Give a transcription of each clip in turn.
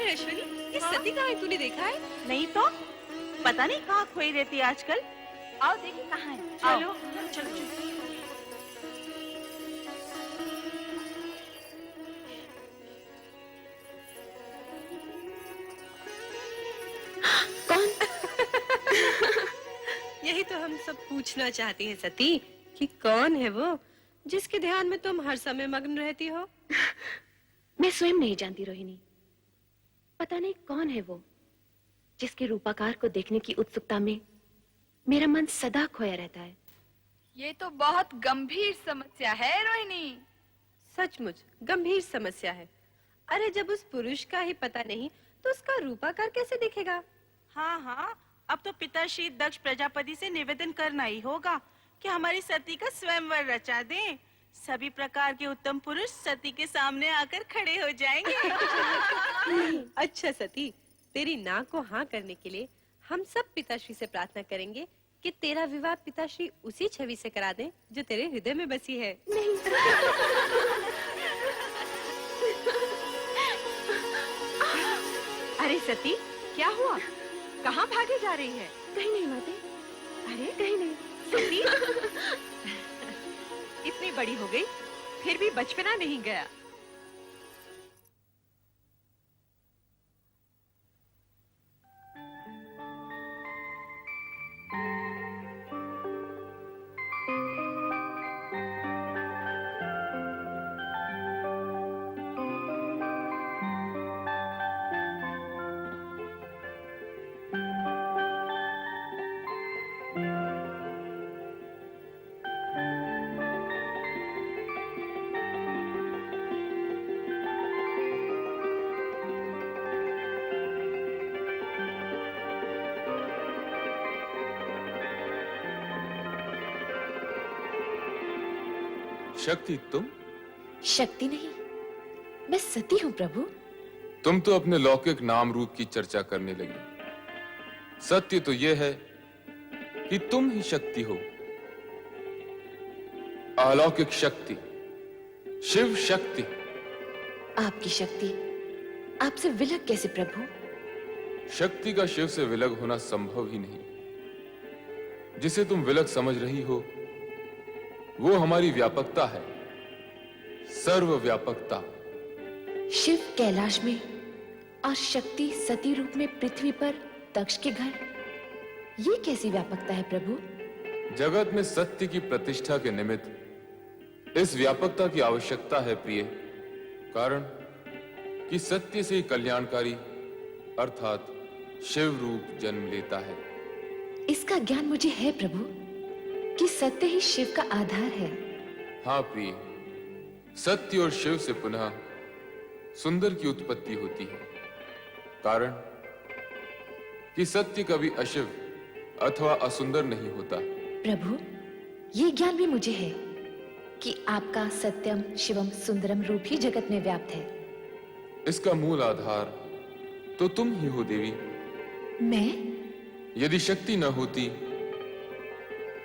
है अश्विनी, ये सती कहाँ है? तूने देखा है? नहीं तो पता नहीं कहाँ खोई रहती है आजकल। आओ देखिए कहाँ है। चलो चलो चलो। कौन? यही तो हम सब पूछना चाहती हैं सती, कि कौन है वो जिसके ध्यान में तुम हर समय मग्न रहती हो? मैं स्वयं नहीं जानती रोहिणी। पता नहीं कौन है वो जिसके रूपाकार को देखने की उत्सुकता में मेरा मन सदा खोया रहता है। ये तो बहुत गंभीर समस्या है रोहिणी। सचमुच गंभीर समस्या है। अरे जब उस पुरुष का ही पता नहीं तो उसका रूपाकार कैसे दिखेगा? हाँ हाँ, अब तो पिताश्री दक्ष प्रजापति से निवेदन करना ही होगा कि हमारी सती का स्वयंवर रचा दें। सभी प्रकार के उत्तम पुरुष सती के सामने आकर खड़े हो जाएंगे। अच्छा सती, तेरी नाक को हाँ करने के लिए हम सब पिताश्री से प्रार्थना करेंगे कि तेरा विवाह पिताश्री उसी छवि से करा दें जो तेरे हृदय में बसी है। नहीं। अरे सती, क्या हुआ? कहाँ भागे जा रही है? कहीं नहीं माते। अरे कहीं नहीं। सती इतनी बड़ी हो गई फिर भी बचपना नहीं गया। शक्ति तुम? शक्ति नहीं, मैं सती हूँ प्रभु। तुम तो अपने लौकिक नाम रूप की चर्चा करने लगी। सत्य तो यह है कि तुम ही शक्ति हो, अलौकिक शक्ति, शिव शक्ति। आपकी शक्ति आपसे विलग कैसे प्रभु? शक्ति का शिव से विलग होना संभव ही नहीं। जिसे तुम विलग समझ रही हो वो हमारी व्यापकता है, सर्वव्यापकता। शिव कैलाश में और शक्ति सती रूप में पृथ्वी पर दक्ष के घर, ये कैसी व्यापकता है प्रभु? जगत में सत्य की प्रतिष्ठा के निमित्त इस व्यापकता की आवश्यकता है प्रिय। कारण कि सत्य से कल्याणकारी अर्थात शिव रूप जन्म लेता है। इसका ज्ञान मुझे है प्रभु कि सत्य ही शिव का आधार है। हाँ प्रिय, सत्य और शिव से पुनः सुंदर की उत्पत्ति होती है। कारण कि सत्य कभी अशिव अथवा असुंदर नहीं होता। प्रभु, ये ज्ञान भी मुझे है कि आपका सत्यम शिवम सुंदरम रूप ही जगत में व्याप्त है। इसका मूल आधार तो तुम ही हो देवी। मैं? यदि शक्ति न होती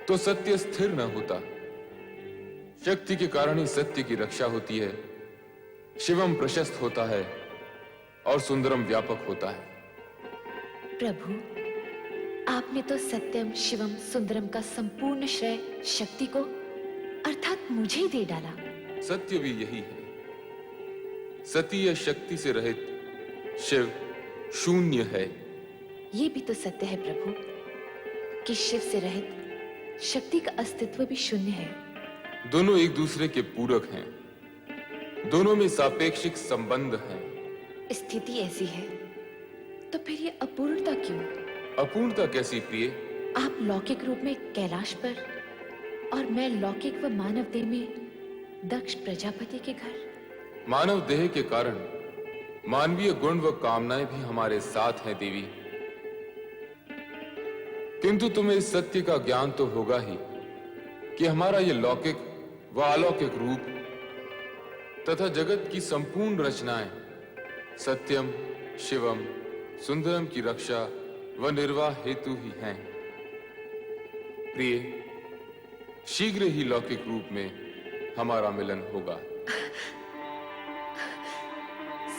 तो सत्य स्थिर न होता। शक्ति के कारण ही सत्य की रक्षा होती है, शिवम प्रशस्त होता है और सुंदरम व्यापक होता है। प्रभु, आपने तो सत्यम शिवम सुंदरम का संपूर्ण श्रेय शक्ति को अर्थात मुझे ही दे डाला। सत्य भी यही है। सती या शक्ति से रहित शिव शून्य है। ये भी तो सत्य है प्रभु कि शिव से रहित शक्ति का अस्तित्व भी शून्य है। दोनों एक दूसरे के पूरक हैं, दोनों में सापेक्षिक संबंध हैं। स्थिति ऐसी है तो फिर ये अपूर्णता क्यों? अपूर्णता कैसी प्रिय? आप लौकिक रूप में कैलाश पर और मैं लौकिक व मानव देह में दक्ष प्रजापति के घर। मानव देह के कारण मानवीय गुण व कामनाएं भी हमारे साथ हैं देवी। किंतु तुम्हें इस सत्य का ज्ञान तो होगा ही कि हमारा यह लौकिक व अलौकिक रूप तथा जगत की संपूर्ण रचनाएं सत्यम शिवम सुंदरम की रक्षा व निर्वाह हेतु ही हैं। प्रिय, शीघ्र ही लौकिक रूप में हमारा मिलन होगा।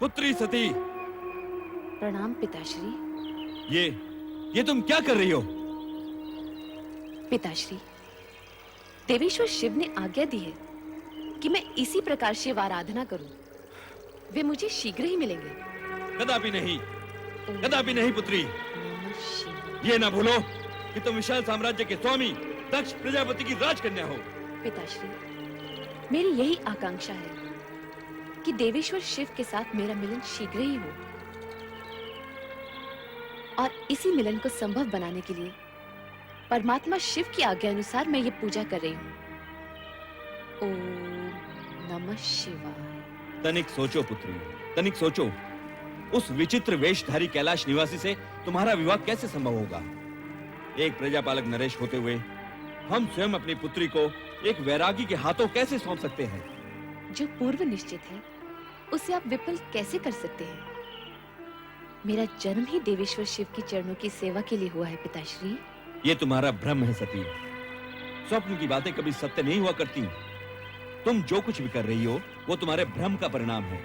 पुत्री सती, प्रणाम पिताश्री। ये तुम क्या कर रही हो? पिताश्री, देवेश्वर शिव ने आज्ञा दी है कि मैं इसी प्रकार शिव आराधना करूं। वे मुझे शीघ्र ही मिलेंगे। कदापि नहीं, कदापि नहीं पुत्री। नमः शिवाय। ये ना भूलो कि तुम विशाल साम्राज्य के स्वामी दक्ष प्रजापति की राजकन्या हो। पिताश्री, मेरी यही आकांक्षा है कि देवेश्वर शिव के साथ मेरा मिलन शीघ्र ही हो, और इसी मिलन को संभव बनाने के लिए परमात्मा शिव की आज्ञा अनुसार मैं ये पूजा कर रही हूँ। ओम नमः शिवाय। तनिक सोचो पुत्री, तनिक सोचो। उस विचित्र वेशधारी कैलाश निवासी से तुम्हारा विवाह कैसे संभव होगा? एक प्रजापालक नरेश होते हुए हम स्वयं अपनी पुत्री को एक वैरागी के हाथों कैसे सौंप सकते हैं? जो पूर्व निश्चित है उसे आप विफल कैसे कर सकते हैं? मेरा जन्म ही देवेश्वर शिव की चरणों की सेवा के लिए हुआ है पिताश्री। ये तुम्हारा भ्रम है सती। स्वप्न की बातें कभी सत्य नहीं हुआ करती। तुम जो कुछ भी कर रही हो वो तुम्हारे भ्रम का परिणाम है।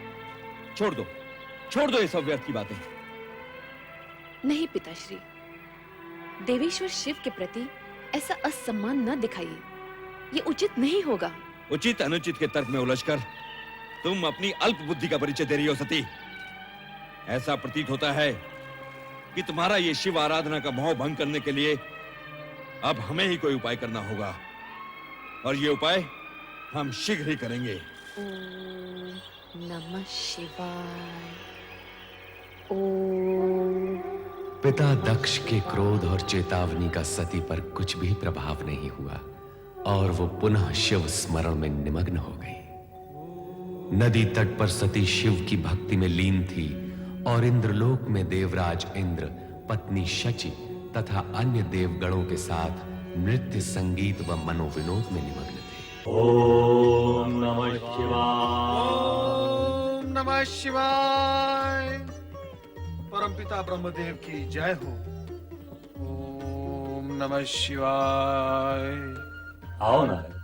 छोड़ दो ये सब व्यर्थ की बातें। नहीं पिताश्री, देवेश्वर शिव के प्रति ऐसा असम्मान न दिखाइए, ये उचित नहीं होगा। उचित अनुचित के तर्क में उलझकर तुम अपनी अल्प बुद्धि का परिचय दे रही हो सती। ऐसा प्रतीत होता है कि तुम्हारा ये शिव आराधना का मोह भंग करने के लिए अब हमें ही कोई उपाय करना होगा, और ये उपाय हम शीघ्र ही करेंगे। ओम नमः शिवाय। ओम। पिता दक्ष के क्रोध और चेतावनी का सती पर कुछ भी प्रभाव नहीं हुआ और वो पुनः शिव स्मरण में निमग्न हो गई। नदी तट पर सती शिव की भक्ति में लीन थी और इंद्रलोक में देवराज इंद्र, पत्नी शची तथा अन्य देवगणों के साथ नृत्य, संगीत व मनोविनोद में निमग्न थे। ओम नमः शिवाय। ओम नमः शिवाय। परमपिता ब्रह्मदेव की जय हो। ओम नमः शिवाय। आओ नारद,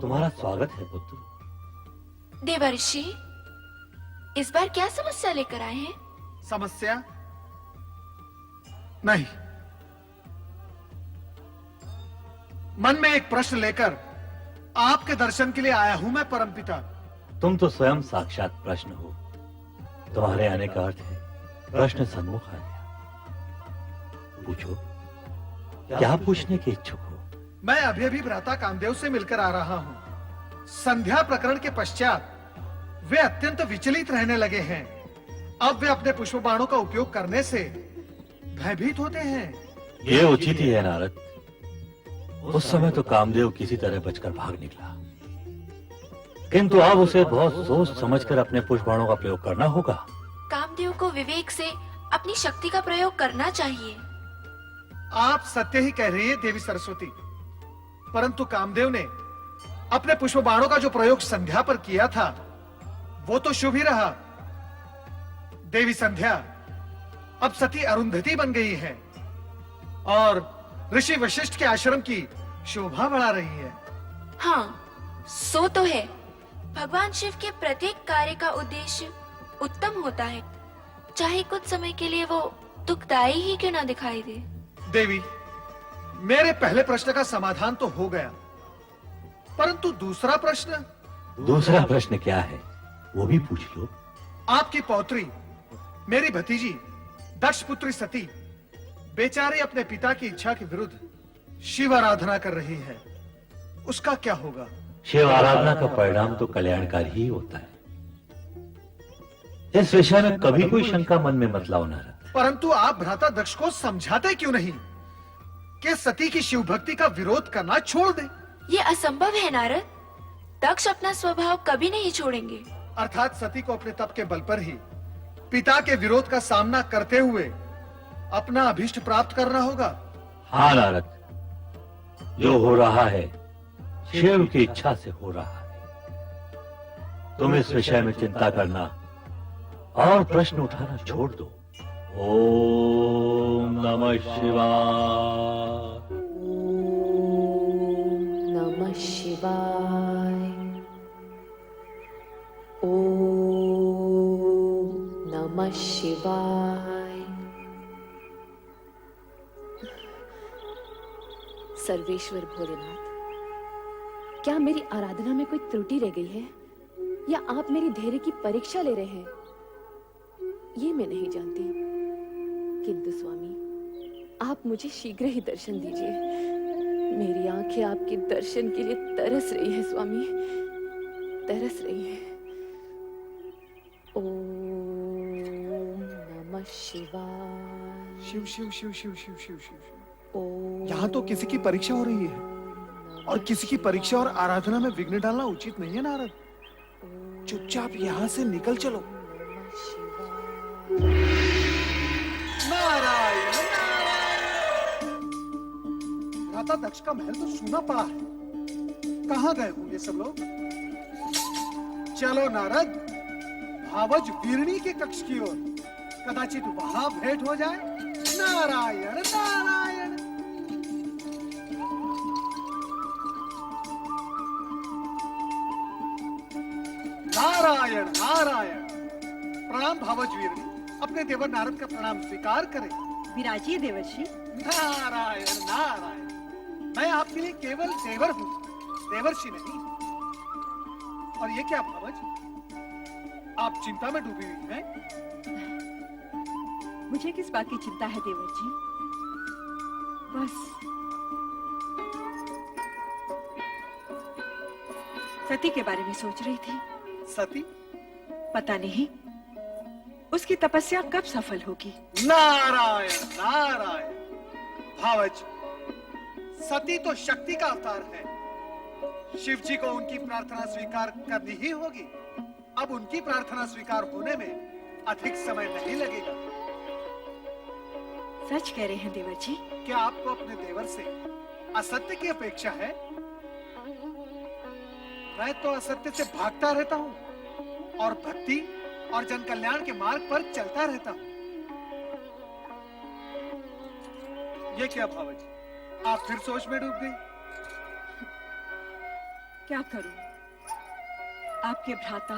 तुम्हारा स्वागत है पुत्र। देवर्षि, इस बार क्या समस्या लेकर आए हैं? समस्या नहीं, मन में एक प्रश्न लेकर आपके दर्शन के लिए आया हूं मैं परमपिता। तुम तो स्वयं साक्षात प्रश्न हो। तुम्हारे आने का अर्थ है प्रश्न सन्मुख आ गया। पूछो, क्या पूछने के इच्छुक हो? मैं अभी अभी भ्राता कामदेव से मिलकर आ रहा हूं। संध्या प्रकरण के पश्चात वे अत्यंत विचलित रहने लगे हैं। अब वे अपने पुष्प बाणों का उपयोग करने से भयभीत होते हैं। ये उचित ही है नारद। उस समय तो कामदेव किसी तरह बचकर भाग निकला, किंतु अब उसे बहुत सोच समझकर अपने पुष्प बाणों का प्रयोग करना होगा। कामदेव को विवेक से अपनी शक्ति का प्रयोग करना चाहिए। आप सत्य ही कह रही है देवी सरस्वती, परंतु कामदेव ने अपने पुष्प बाणों का जो प्रयोग संध्या पर किया था वो तो शुभ ही रहा। देवी संध्या अब सती अरुंधति बन गई है और ऋषि वशिष्ठ के आश्रम की शोभा बढ़ा रही है। हाँ, सो तो है। भगवान शिव के प्रत्येक कार्य का उद्देश्य उत्तम होता है, चाहे कुछ समय के लिए वो दुखदायी ही क्यों ना दिखाई दे। देवी, मेरे पहले प्रश्न का समाधान तो हो गया, परंतु दूसरा प्रश्न क्या है वो भी पूछ लो। आपकी पौत्री, मेरी भतीजी दक्ष पुत्री सती बेचारी अपने पिता की इच्छा के विरुद्ध शिव आराधना कर रही है, उसका क्या होगा? शिव आराधना का परिणाम तो कल्याणकारी ही होता है। इस विषय में कभी कोई शंका मन में मत लाओ नारद। परंतु आप भ्राता दक्ष को समझाते क्यों नहीं कि सती की शिव भक्ति का विरोध करना छोड़ दे? ये असंभव है नारद। दक्ष अपना स्वभाव कभी नहीं छोड़ेंगे। अर्थात सती को अपने तप के बल पर ही पिता के विरोध का सामना करते हुए अपना अभीष्ट प्राप्त करना होगा। हाँ नारद, जो हो रहा है शिव की इच्छा से हो रहा है। तुम इस विषय में चिंता करना और प्रश्न उठाना छोड़ दो। ओम नमः शिवाय। नमः शिवाय। ओम नमः शिवाय। सर्वेश्वर भोलेनाथ, क्या मेरी आराधना में कोई त्रुटि रह गई है या आप मेरी धैर्य की परीक्षा ले रहे हैं, ये मैं नहीं जानती। किंतु स्वामी, आप मुझे शीघ्र ही दर्शन दीजिए। मेरी आंखें आपके दर्शन के लिए तरस रही हैं स्वामी, तरस रही हैं। ओम नमः शिवाय। शिव शिव शिव शिव शिव शिव शिव। ओम यहाँ तो किसी की परीक्षा हो रही है और किसी की परीक्षा और आराधना में विघ्न डालना उचित नहीं है नारद। चुपचाप यहाँ से निकल चलो। नमः शिवाय। नारायण नारायण। भ्राता दक्ष का महल तो सूना पड़ा है, कहाँ गए होंगे सब लोग? चलो नारद, भावज वीरणी के कक्ष की ओर, कदाचित वहां भेंट हो जाए। नारायण नारायण। नारायण नारायण। प्रणाम भावज वीरणी, अपने देवर नारद का प्रणाम स्वीकार करें। विराजिए देवर्षि। नारायण नारायण। मैं आपके लिए केवल देवर हूँ, देवर्षि नहीं। और ये क्या भावज, आप चिंता में डूबी हुई हैं? मुझे किस बात की चिंता है देवर जी? बस सती के बारे में सोच रही थी। सती? पता नहीं उसकी तपस्या कब सफल होगी। नारायण नारायण। भावज, सती तो शक्ति का अवतार है। शिव जी को उनकी प्रार्थना स्वीकार करनी ही होगी। अब उनकी प्रार्थना स्वीकार होने में अधिक समय नहीं लगेगा। सच कह रहे हैं देवर जी। क्या आपको अपने देवर से असत्य की अपेक्षा है? मैं तो असत्य से भागता रहता हूँ और भक्ति और जन कल्याण के मार्ग पर चलता रहता हूँ। ये क्या भावज, आप फिर सोच में डूब गई? क्या करूं, आपके भ्राता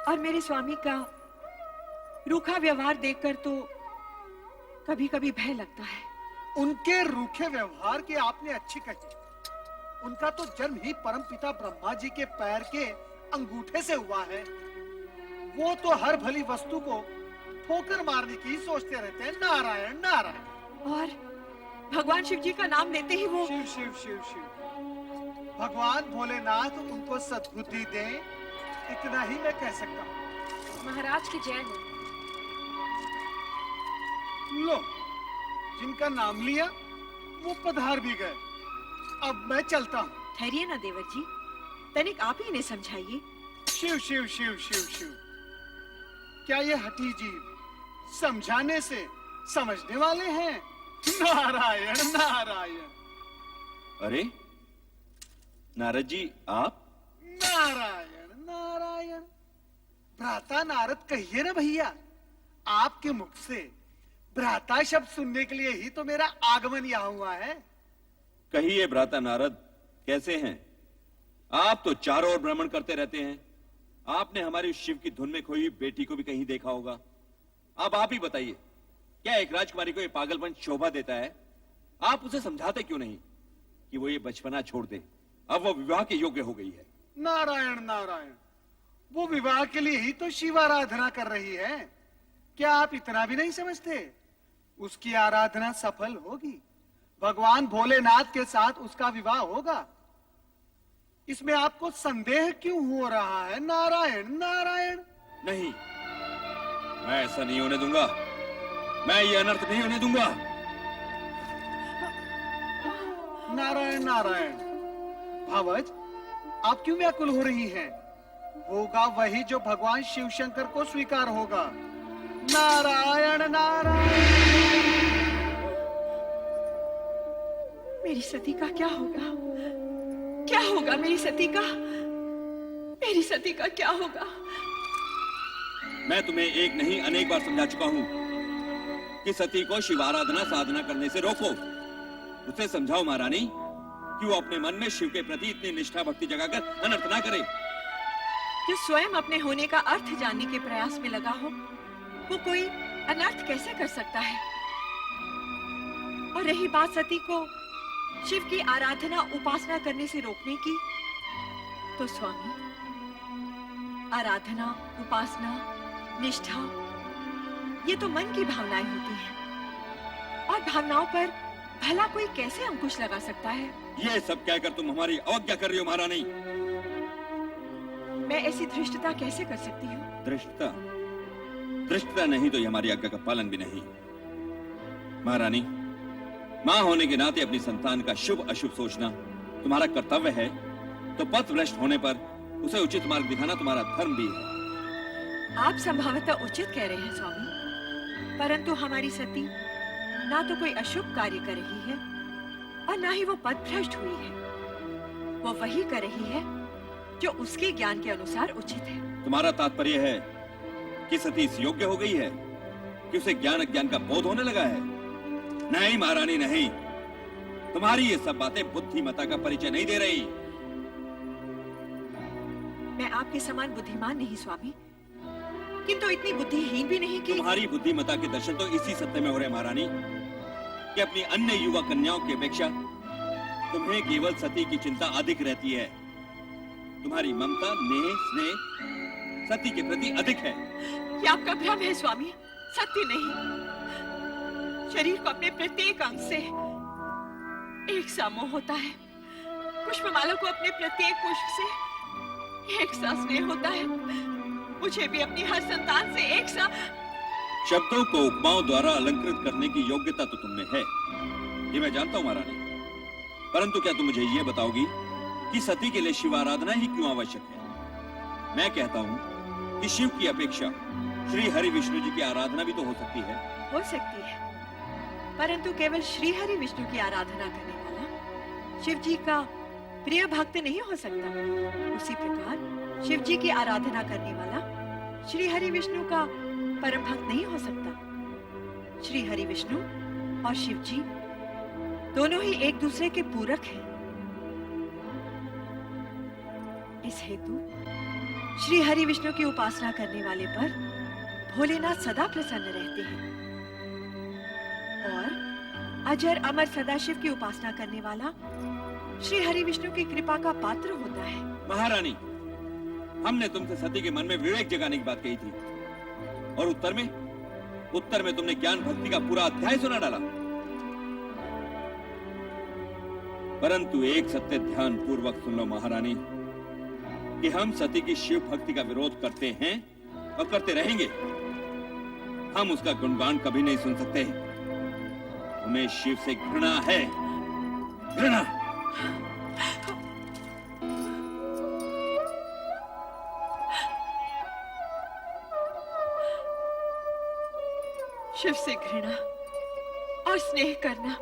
और मेरे स्वामी का रूखा व्यवहार देखकर तो कभी कभी भय लगता है। उनके रूखे व्यवहार की आपने अच्छी कही। उनका तो जन्म ही परमपिता ब्रह्मा जी के पैर के अंगूठे से हुआ है। वो तो हर भली वस्तु को ठोकर मारने की सोचते रहते हैं। नारायण नारायण। और भगवान शिव जी का नाम लेते ही वो शिव शिव शिव शिव। भगवान भोलेनाथ उनको सद्बुद्धि दे, इतना ही मैं कह सकता हूँ। महाराज की जय हो। लो, जिनका नाम लिया वो पधार भी गए। अब मैं चलता हूँ। ठहरिए ना देवर जी, तनिक आप ही इन्हें समझाइए। शिव शिव शिव शिव शिव। क्या ये हठी जीव समझाने से समझने वाले हैं? नारायण नारायण। अरे नारद जी, आप? नारायण नारायण। भ्राता नारद कहिए ना भैया। आपके मुख से भ्राता शब्द सुनने के लिए ही तो मेरा आगमन यहाँ हुआ है। कहिए भ्राता नारद, कैसे हैं आप? तो चारों ओर भ्रमण करते रहते हैं। आपने हमारी शिव की धुन में खोई हुई बेटी को भी कहीं देखा होगा। अब आप ही बताइए, क्या एक राजकुमारी को ये पागलपन शोभा देता है? आप उसे समझाते क्यों नहीं कि वो ये बचपना छोड़ दे? अब वो विवाह के योग्य हो गई है। नारायण नारायण। वो विवाह के लिए ही तो शिव आराधना कर रही है। क्या आप इतना भी नहीं समझते? उसकी आराधना सफल होगी, भगवान भोलेनाथ के साथ उसका विवाह होगा। इसमें आपको संदेह क्यों हो रहा है? नारायण नारायण। नहीं, मैं ऐसा नहीं होने दूंगा। मैं ये अनर्थ नहीं होने दूंगा। नारायण नारायण। भावज, आप क्यों व्याकुल हो रही हैं? होगा वही जो भगवान शिव शंकर को स्वीकार होगा। नारायण नारायण। मेरी सती का क्या होगा? क्या होगा मेरी सती का? मेरी सती का क्या होगा? मैं तुम्हें एक नहीं अनेक बार समझा चुका हूं कि सती को शिवाराधना साधना करने से रोको। उसे समझाओ महारानी कि वो अपने मन में शिव के प्रति इतनी निष्ठा भक्ति जगाकर अनर्थ ना करे। जो स्वयं अपने होने का अर्थ जानने के प्रयास में लगा हो, वो कोई अनर्थ कैसे कर सकता है? और रही बात सती को शिव की आराधना उपासना करने से रोकने की, तो स्वामी, आराधना, उपासना, निष्ठा, ये तो मन की भावनाएं होती हैं, और भावनाओं पर भला कोई कैसे अंकुश लगा सकता है? ये सब कहकर तुम हमारी अवज्ञा कर रही हो महारानी। मैं ऐसी धृष्टता कैसे कर सकती हूँ? धृष्टता? धृष्टता नहीं तो ये हमारी आज्ञा का पालन भी नहीं। महारानी, माँ होने के नाते अपनी संतान का शुभ अशुभ सोचना तुम्हारा कर्तव्य है, तो पथ भ्रष्ट होने पर उसे उचित मार्ग दिखाना तुम्हारा धर्म भी है। आप संभवतः उचित कह रहे हैं स्वामी, परंतु हमारी सती ना तो कोई अशुभ कार्य कर रही है और ना ही वो पथ भ्रष्ट हुई है। वो वही कर रही है जो उसके ज्ञान के अनुसार उचित है। तुम्हारा तात्पर्य है कि सती इस योग्य हो गई है कि उसे ज्ञान अज्ञान का बोध होने लगा है? नहीं महारानी, नहीं। तुम्हारी ये सब बातें बुद्धिमता का परिचय नहीं दे रही। मैं आपके समान बुद्धिमान नहीं स्वामी, किंतु इतनी बुद्धिहीन भी नहीं कि तुम्हारी बुद्धिमता के दर्शन तो इसी सत्य में हो रहे महारानी कि अपनी अन्य युवा कन्याओं की अपेक्षा तुम्हें केवल सती की चिंता अधिक रहती है। तुम्हारी ममता, नेह, स्नेह सती के प्रति अधिक है। ये आपका भ्रम है स्वामी, सत्य नहीं। शरीर को अपने प्रत्येक अंग से एक सा मोह होता है, पुष्पमाला को अपने प्रत्येक पुष्प से एक सा स्नेह होता है, मुझे भी अपनी हर संतान से एक सा। शब्दों को उपमाओं द्वारा अलंकृत करने की योग्यता तो तुमने है, ये मैं जानता हूँ महारानी, परंतु क्या तुम मुझे ये बताओगी कि सती के लिए शिव आराधना ही क्यों आवश्यक है? मैं कहता हूँ कि शिव की अपेक्षा श्री हरि विष्णु जी की आराधना भी तो हो सकती है। हो सकती है, परंतु केवल श्री हरि विष्णु की आराधना करने वाला शिव जी का प्रिय भक्त नहीं हो सकता। उसी प्रकार शिव जी की आराधना करने वाला श्री हरि विष्णु का परम भक्त नहीं हो सकता। श्री हरि विष्णु और शिव जी दोनों ही एक दूसरे के पूरक हैं। इस हेतु श्री हरि विष्णु की उपासना करने वाले पर भोलेनाथ सदा प्रसन्न रहते हैं, और अजर अमर सदाशिव की उपासना करने वाला श्री हरि विष्णु की कृपा का पात्र होता है। महारानी, हमने तुमसे सती के मन में विवेक जगाने की बात कही थी, और उत्तर में तुमने ज्ञान भक्ति का पूरा अध्याय सुना डाला। परंतु एक सत्य ध्यान पूर्वक सुन लो महारानी, कि हम सती की शिव भक्ति का विरोध करते हैं और करते रहेंगे। हम उसका गुणगान कभी नहीं सुन सकते। हमें शिव से घृणा है, घृणा। शिव से घृणा और स्नेह करना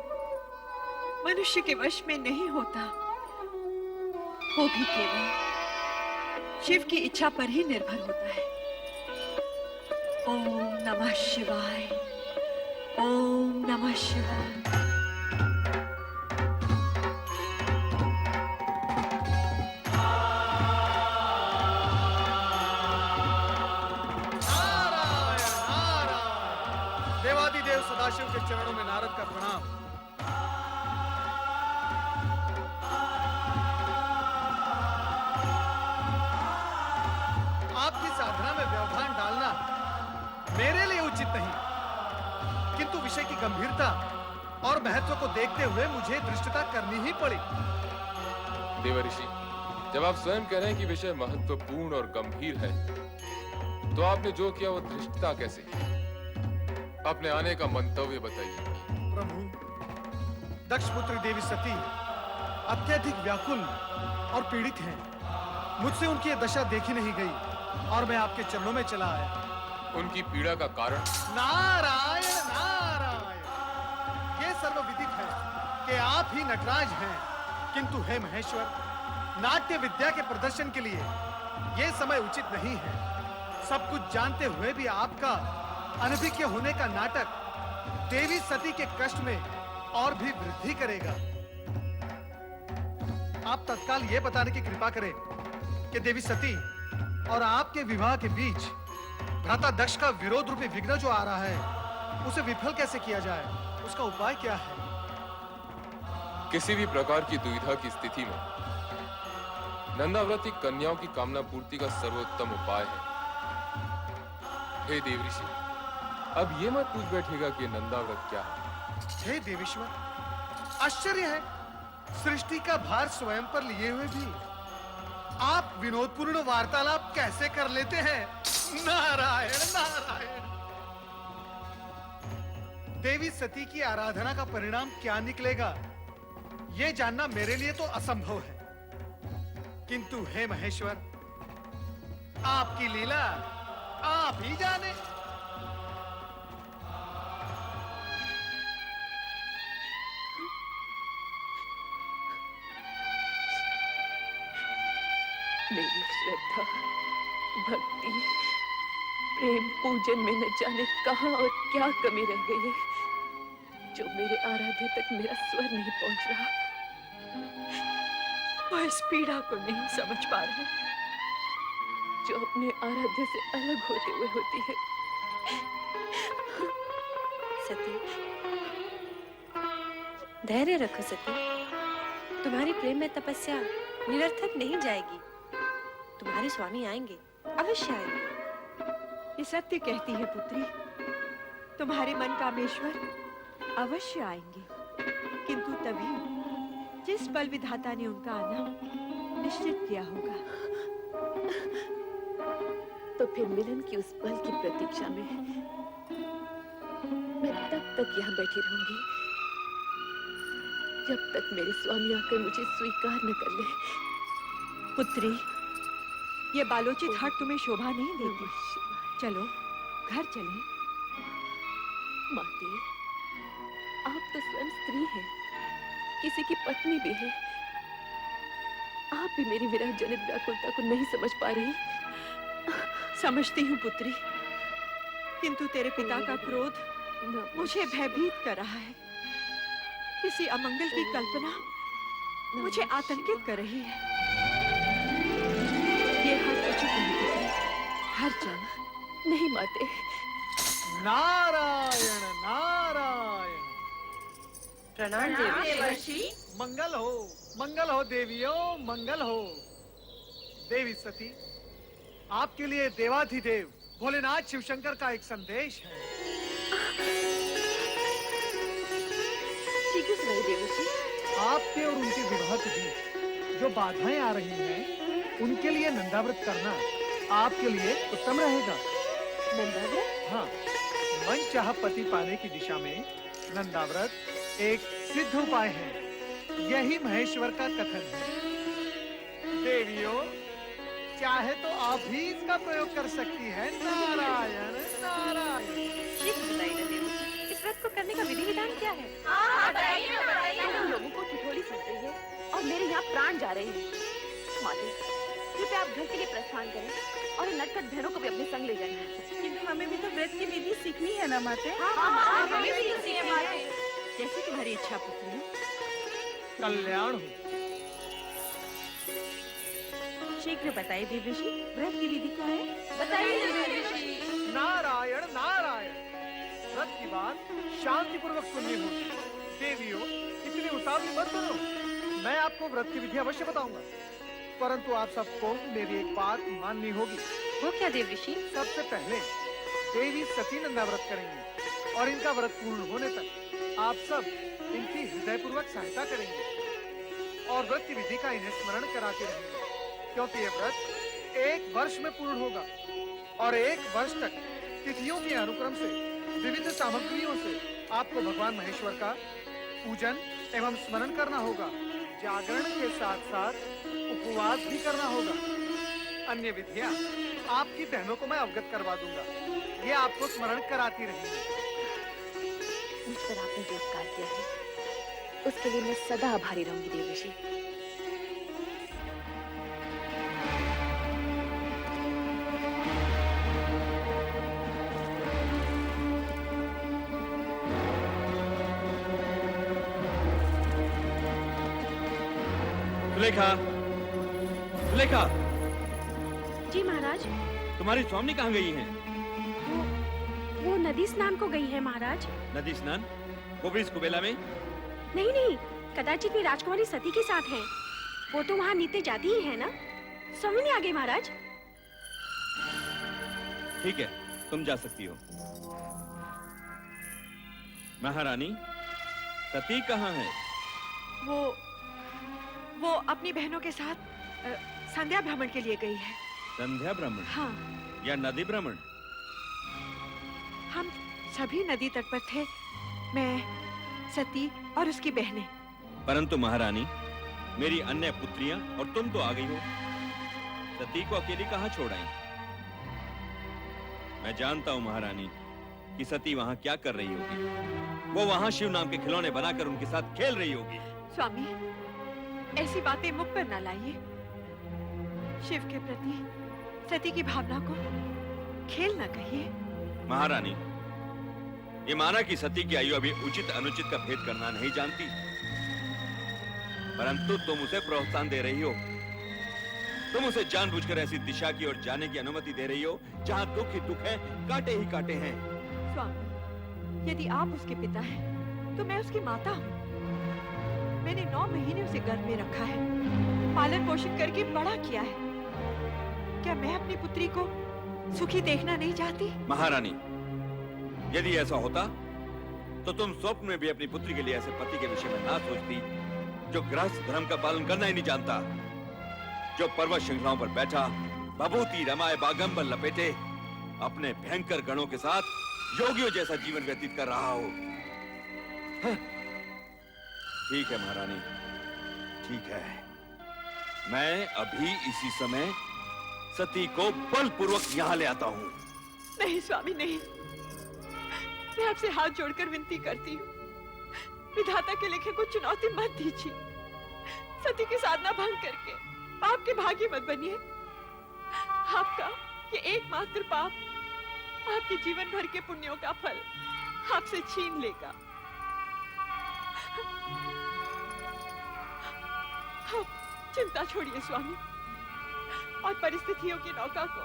मनुष्य के वश में नहीं होता, वो भी केवल शिव की इच्छा पर ही निर्भर होता है। ओम नमः शिवाय, ओम नमः शिवाय। देवादिदेव सदाशिव के चरणों में नारद का प्रणाम। आपकी साधना में व्यवधान डालना मेरे लिए उचित नहीं, किंतु विषय की गंभीरता और महत्व को देखते हुए मुझे दृष्टता करनी ही पड़ी। देवर्षि, जब आप स्वयं कह रहे हैं कि विषय महत्वपूर्ण और गंभीर है, तो आपने जो किया वो धृष्टता कैसे की? अपने आने का मंतव्य बताइए। प्रभु, दक्ष पुत्री देवी सती अत्यधिक व्याकुल और पीड़ित हैं। मुझसे उनकी ये दशा देखी नहीं गई और मैं आपके चरणों में चला आया। उनकी पीड़ा का कारण? नारायण नारायण, ये सर्वविदित है कि आप ही नटराज हैं, किंतु हे महेश्वर, नाट्य विद्या के प्रदर्शन के लिए ये समय उचित नहीं है। सब कुछ जानते हुए भी आपका अनभिज्ञ होने का नाटक देवी सती के कष्ट में और भी वृद्धि करेगा। आप तत्काल ये बताने की कृपा करें कि देवी सती और आपके विवाह के बीच भ्राता दक्ष का विरोध रूपी विघ्न जो आ रहा है, उसे विफल कैसे किया जाए? उसका उपाय क्या है? किसी भी प्रकार की दुविधा की स्थिति में नंदाव्रती कन्याओं की कामना पूर्ति का सर्वोत्तम उपाय है। हे देवऋषि, अब ये मत पूछ बैठेगा कि नंदाव्रत क्या है। हे देवेश्वर, आश्चर्य है, सृष्टि का भार स्वयं पर लिए हुए भी आप विनोदपूर्ण वार्तालाप कैसे कर लेते हैं? नारायण नारायण। देवी सती की आराधना का परिणाम क्या निकलेगा, यह जानना मेरे लिए तो असंभव है। किंतु हे महेश्वर, आपकी लीला आप ही जाने। मेरी श्रद्धा, भक्ति, प्रेम पूजन में न जाने कहां और क्या कमी रह गई है, जो मेरे आराध्य तक मेरा स्वर नहीं पहुंच रहा। वह इस पीड़ा को नहीं समझ पा रहे, जो अपने आराध्य से अलग होते हुए होती है। सती, धैर्य रखो सती। तुम्हारी प्रेम में तपस्या निरर्थक नहीं जाएगी। तुम्हारे स्वामी आएंगे, अवश्य आएंगे। ये सत्य कहती है पुत्री। तुम्हारे मन कामेश्वर अवश्य आएंगे, किंतु तभी जिस पल विधाता ने उनका आना निश्चित किया होगा। तो फिर मिलन की उस पल की प्रतीक्षा में मैं तब तक यहाँ बैठी रहूंगी जब तक मेरे स्वामी आकर मुझे स्वीकार न कर ले। पुत्री, ये बालोचित हट तुम्हें शोभा नहीं देती। चलो घर चलें। माते, आप तो स्वयं स्त्री हैं, किसी की पत्नी भी है। आप भी मेरी विरह जनित व्याकुलता को नहीं समझ पा रही। समझती हूँ पुत्री, किंतु तेरे पिता का क्रोध मुझे भयभीत कर रहा है। किसी अमंगल की कल्पना मुझे आतंकित कर रही है। ये हट उचित नहीं पुत्री, घर चल। नहीं माते। नारायण नारायण। प्रणाम देवर्षि। मंगल हो देवियों, मंगल हो। देवी सती, आपके लिए देवाधिदेव भोलेनाथ शिवशंकर का एक संदेश है। शीघ्र सुनाइए देवर्षि। आपके और उनके विवाह के बीच जो बाधाएं आ रही हैं, उनके लिए नंदाव्रत करना आपके लिए उत्तम रहेगा। नंदाव्रत? हाँ, मन चाह पति पाने की दिशा में नंदाव्रत एक सिद्ध उपाय है। यही महेश्वर का कथन है। देवियों, चाहे तो आप भी इसका प्रयोग कर सकती हैं। नारायण नारायण। शीघ्र बताइए ना देवर्षि, इस व्रत को करने का विधि विधान क्या है? तुम लोगों को ठिठोली सुन रही है और मेरे यहाँ प्राण जा रहे हैं। माते, कृपया आप घर के लिए प्रस्थान करें और इन नटखट बहनों को भी अपने संग ले जाएं। किंतु हमें भी तो व्रत की विधि सीखनी है ना माते। हमें भी तो सीखनी है। जैसे तुम्हारी इच्छा पुत्री। कल्याण हो। शीघ्र बताइए देवर्षि, व्रत की विधि क्या है? बताइए देवर्षि। नारायण नारायण। व्रत की बात शांति पूर्वक सुननी होगी। देवियों, इतनी उतावली मत करो। मैं आपको व्रत की विधि अवश्य बताऊंगा, परंतु आप सबको मेरी एक बात माननी होगी। वो क्या देवर्षि? सबसे पहले देवी सती नंदाव्रत करेंगी और इनका व्रत पूर्ण होने तक आप सब इनकी हृदयपूर्वक सहायता करेंगे और व्रत की विधि का इन्हें स्मरण कराते रहेंगे, क्योंकि ये व्रत 1 वर्ष में पूर्ण होगा और 1 वर्ष तक तिथियों के अनुक्रम से विविध सामग्रियों से आपको भगवान महेश्वर का पूजन एवं स्मरण करना होगा। जागरण के साथ साथ उपवास भी करना होगा। अन्य विधियां आपकी बहनों को मैं अवगत करवा दूंगा, ये आपको स्मरण कराती रहेंगी। मुझ पर आपने जो उपकार किया है, उसके लिए मैं सदा आभारी रहूंगी देवर्षि। सुलेखा, सुलेखा, जी महाराज। तुम्हारी स्वामी कहाँ गई हैं? वो नदी स्नान को गई है महाराज। नदी स्नान? वो भी इस कुबेला में? नहीं नहीं, कदाचित वे राजकुमारी सती के साथ हैं। वो तो वहाँ नित्य जाती ही है ना। स्वामी ने आ गए महाराज। ठीक है, तुम जा सकती हो। महारानी, सती कहाँ है? वो अपनी बहनों के साथ संध्या भ्रमण के लिए गई है। संध्या भ्रमण? हाँ। या नदी भ्रमण? हम सभी नदी तट पर थे, मैं, सती और उसकी बहनें। परंतु महारानी, मेरी अन्य पुत्रियां और तुम तो आ गई हो। सती को अकेली कहाँ छोड़ आई? मैं जानता हूँ महारानी कि सती वहाँ क्या कर रही होगी। वो वहाँ शिव नाम के खिलौने बनाकर उनके साथ खेल रही होगी। स्वामी, ऐसी बातें मुख पर न लाइए। शिव के प्रति सती की भावना को खेल न कहिए। महारानी, ये माना कि सती की आयु अभी उचित अनुचित का भेद करना नहीं जानती, परंतु तुम उसे प्रोत्साहन दे रही हो। तुम उसे जानबूझकर ऐसी दिशा की ओर जाने की अनुमति दे रही हो जहाँ दुख ही दुख है, कांटे ही कांटे हैं। स्वामी, यदि आप उसके पिता हैं, तो मैं उसकी माता हूँ। मैंने 9 महीने उसे गर्भ में रखा है, पालन पोषण करके बड़ा किया है। क्या मैं अपनी पुत्री को सुखी देखना नहीं चाहती? महारानी, यदि ऐसा होता तो तुम स्वप्न में भी अपनी पुत्री के लिए ऐसे पति के विषय में ना सोचती जो गृहस्थ धर्म का पालन करना ही नहीं जानता, जो पर्वत श्रृंखलाओं पर बैठा बभूति रमाए बागंबर लपेटे अपने भयंकर गणों के साथ योगियों जैसा जीवन व्यतीत कर रहा हो। ठीक है महारानी, ठीक है। मैं अभी इसी समय सती को बलपूर्वक यहाँ ले आता हूँ। नहीं स्वामी, नहीं। मैं आपसे हाथ जोड़कर विनती करती हूँ, विधाता के लिखे को चुनौती मत दीजिए। सती की साधना भंग करके पाप के भागी मत बनिए। आपका ये एकमात्र पाप आपके जीवन भर के पुण्यों का फल आपसे छीन लेगा। आप चिंता छोड़िए स्वामी, और परिस्थितियों की नौका को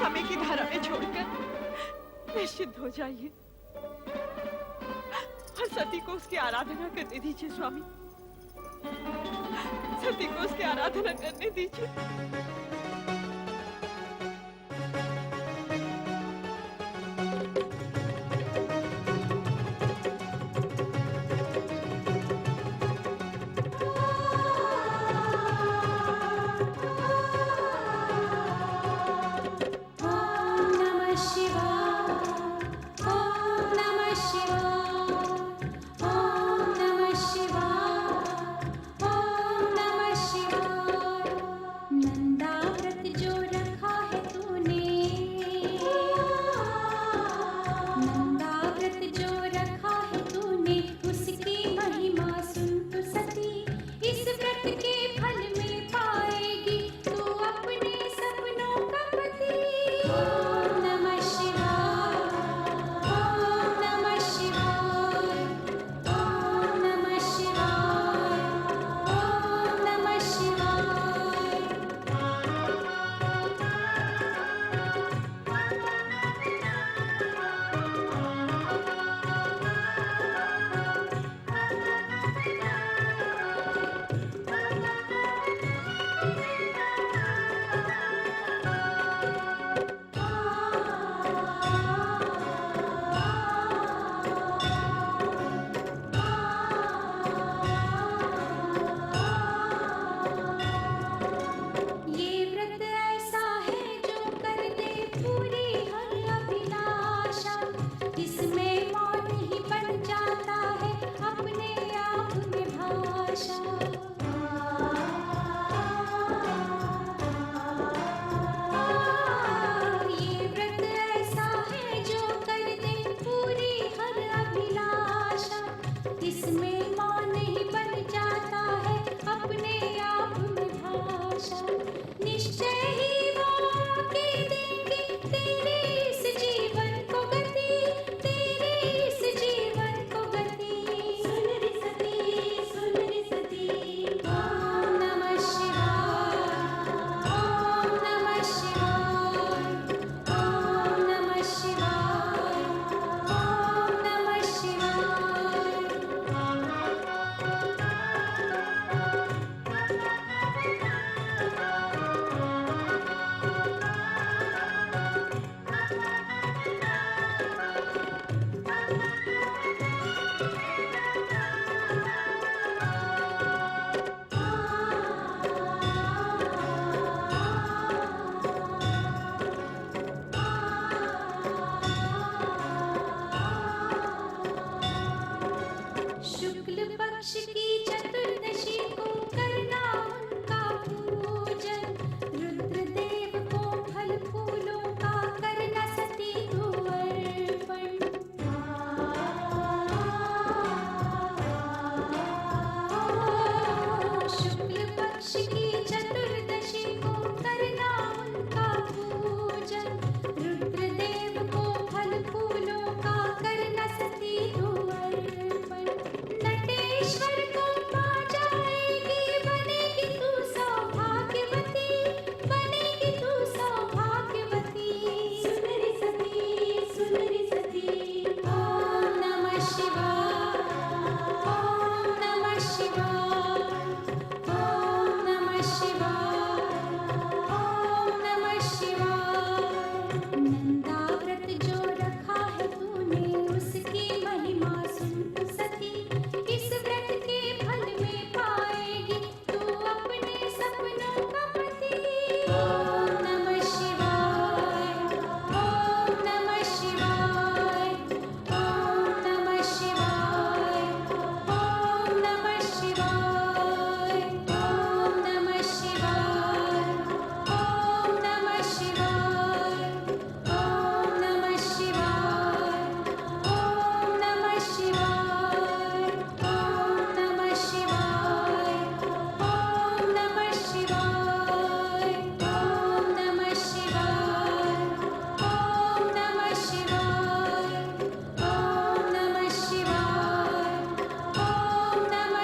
समय की धारा में छोड़कर निश्चिंत हो जाइए और सती को उसकी आराधना करने दीजिए। स्वामी, सती को उसकी आराधना करने दीजिए। नंदा पक्ष की चतुर्दशी को करना उनका पूजन, रुद्रदेव को फल फूलों का करना सती को अर्पण, नटेश्वर को पा जाएगी, बनेगी तू सौभाग्यवती, बनेगी तू सौभाग्यवती। सुंदरी सती, सुंदरी सती। ओम नमः शिवाय, ओम नमः शिवाय, ओम नमः शिवाय, ओम नमः शिवाय। नंदा व्रत जो रखा है तूने, उसकी महिमा सुन तू सती, इस व्रत के फल में पाएगी तू अपने सपनों का पति। ओम नमः शिवाय, ओम नमः शिवाय, ओम नमः शिवाय, ओम नमः शिवाय, ओम नमः शिवाय, ओम नमः शिवाय, ओम नमः शिवाय, ओम नमः शिवाय, ओम नमः शिवाय, ओम नमः शिवाय, ओम नमः शिवाय, ओम नमः शिवाय, ओम नमः शिवाय, ओम नमः